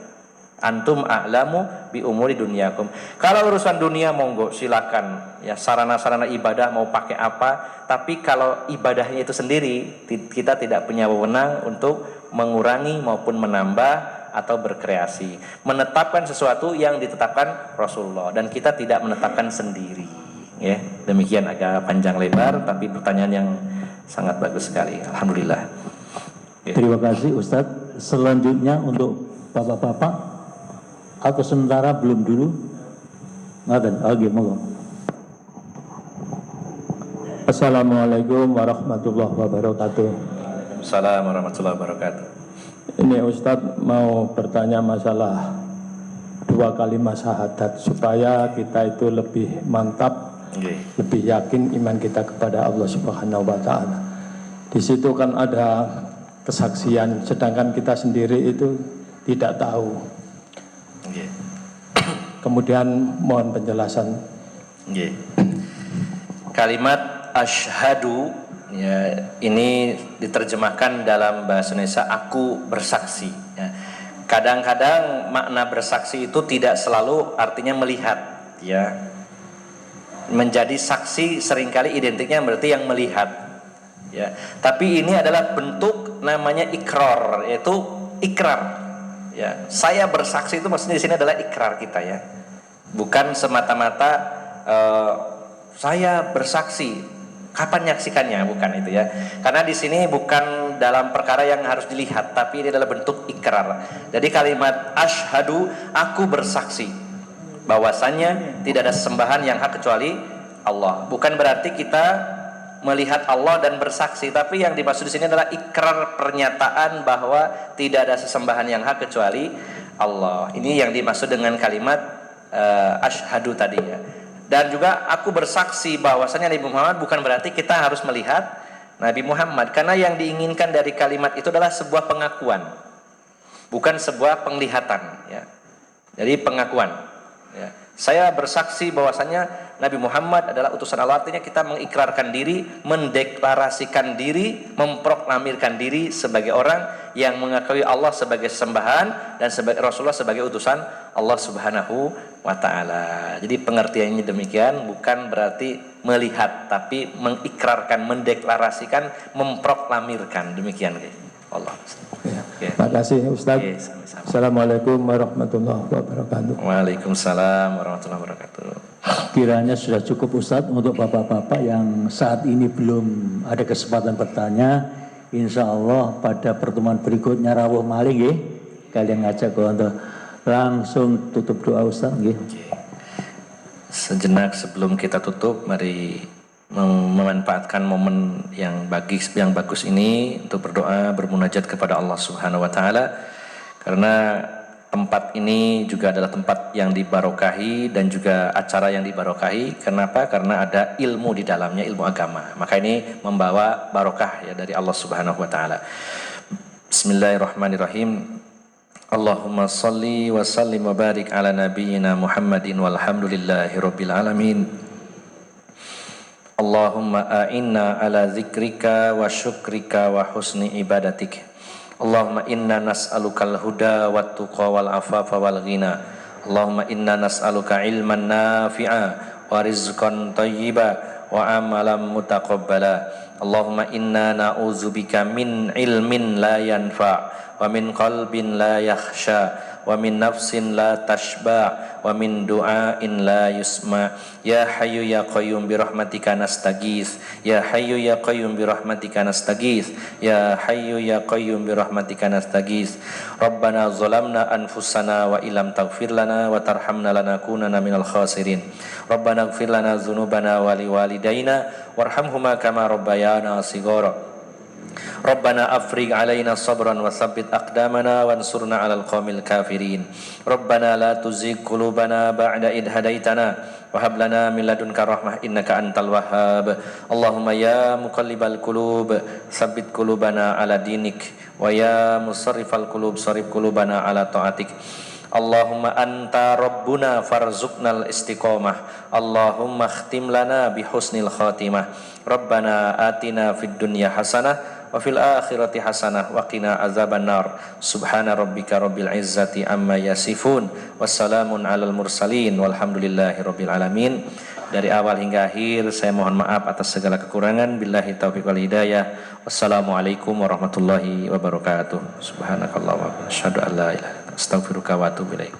Antum a'lamu bi umuri dunyakum. Kalau urusan dunia monggo silakan ya, sarana-sarana ibadah mau pakai apa, tapi kalau ibadahnya itu sendiri kita tidak punya wewenang untuk mengurangi maupun menambah atau berkreasi, menetapkan sesuatu yang ditetapkan Rasulullah dan kita tidak menetapkan sendiri ya. Demikian, agak panjang lebar tapi pertanyaan yang sangat bagus sekali. Alhamdulillah ya. Terima kasih Ustadz. Selanjutnya untuk bapak-bapak atau sementara belum dulu? Ngaten, oke, monggo. Assalamualaikum warahmatullahi wabarakatuh. Assalamualaikum warahmatullahi wabarakatuh. Ini Ustadz mau bertanya masalah 2 kalimat syahadat supaya kita itu lebih mantap, lebih yakin iman kita kepada Allah Subhanahu wa taala. Di situ kan ada kesaksian, sedangkan kita sendiri itu tidak tahu. Nggih. Kemudian mohon penjelasan. Nggih. Kalimat asyhadu ya, ini diterjemahkan dalam bahasa Indonesia aku bersaksi ya. Kadang-kadang makna bersaksi itu tidak selalu artinya melihat ya. Menjadi saksi seringkali identiknya berarti yang melihat ya. Tapi ini adalah bentuk namanya ikrar, yaitu ikrar ya. Saya bersaksi itu maksudnya di sini adalah ikrar kita ya. Bukan semata-mata saya bersaksi. Kapan nyaksikannya? Bukan itu ya. Karena di sini bukan dalam perkara yang harus dilihat, tapi ini adalah bentuk ikrar. Jadi kalimat asyhadu, aku bersaksi bahwasannya tidak ada sembahan yang hak kecuali Allah. Bukan berarti kita melihat Allah dan bersaksi, tapi yang dimaksud di sini adalah ikrar, pernyataan bahwa tidak ada sesembahan yang hak kecuali Allah. Ini yang dimaksud dengan kalimat asyhadu tadi ya. Dan juga aku bersaksi bahwasanya Nabi Muhammad, bukan berarti kita harus melihat Nabi Muhammad, karena yang diinginkan dari kalimat itu adalah sebuah pengakuan, bukan sebuah penglihatan ya. Jadi pengakuan ya. Saya bersaksi bahwasanya Nabi Muhammad adalah utusan Allah, artinya kita mengikrarkan diri, mendeklarasikan diri, memproklamirkan diri sebagai orang yang mengakui Allah sebagai sembahan dan sebagai Rasulullah sebagai utusan Allah Subhanahu wa ta'ala. Jadi pengertiannya demikian, bukan berarti melihat, tapi mengikrarkan, mendeklarasikan, memproklamirkan, demikian Allah. Okay. Terima kasih Ustaz. Okay, sama-sama. Assalamualaikum warahmatullahi wabarakatuh. Waalaikumsalam warahmatullahi wabarakatuh. Kiranya sudah cukup Ustadz untuk bapak-bapak yang saat ini belum ada kesempatan bertanya. Insya Allah pada pertemuan berikutnya rawuh malih nggih. Kalian ngajak untuk langsung tutup doa Ustadz nggih. Sejenak sebelum kita tutup, mari memanfaatkan momen yang bagus ini untuk berdoa, bermunajat kepada Allah Subhanahu wa taala, karena tempat ini juga adalah tempat yang dibarokahi dan juga acara yang dibarokahi. Kenapa? Karena ada ilmu di dalamnya, ilmu agama. Maka ini membawa barokah ya dari Allah Subhanahu wa taala. Bismillahirrahmanirrahim. Allahumma salli wa sallim wa barik ala nabiyyina Muhammadin walhamdulillahi rabbil alamin. Allahumma a'inna ala zikrika wa syukrika wa husni ibadatik. Allahumma inna nas'alukal huda wat tuqa wal afafa wal ghina. Allahumma inna nas'aluka ilman nafi'a wa rizqan thayyiba wa amalan mutaqabbala. Allahumma inna na'udzubika min ilmin la yanfa' wa min qalbin la yakhsha wa min nafsin la tashba wa min du'ain la yusma. Ya hayyu ya qayyum bi rahmatika nastaghits. Ya hayyu ya qayyum bi rahmatika nastaghits. Ya hayyu ya qayyum bi rahmatika nastaghits. Rabbana zalamna anfusana wa illam taghfir lana wa tarhamna lanakunanna minal khasirin. Rabbana ighfir lana dzunubana wa liwalidayna warhamhuma kama rabbayana shighara. Rabbana afrigh alaina sabran wa tsabbit aqdamana wansurna 'alal qaumil kafirin. Rabbana la tuzigh qulubana ba'da idh hadaitana wa hab lana min ladunka rahmah innaka antal wahhab. Allahumma ya muqallibal qulub tsabbit qulubana 'ala dinik wa ya musarrifal qulub sarrif qulubana 'ala ta'atik. Allahumma anta rabbuna farzuqnal istiqamah. Allahumma khtim lana bihusnil khatimah. Rabbana atina fid dunya hasanah wa fil akhirati hasanah wa qina azabannar. Subhana rabbika rabbil izzati amma yasifun wassalamun alal mursalin walhamdulillahi rabbil alamin. Dari awal hingga akhir saya mohon maaf atas segala kekurangan. Billahi taufiq wal hidayah. Wassalamualaikum warahmatullahi wabarakatuh. Subhanakallah wa asyhadu an la ilaha illa anta astaghfiruka wa atubu ilaik.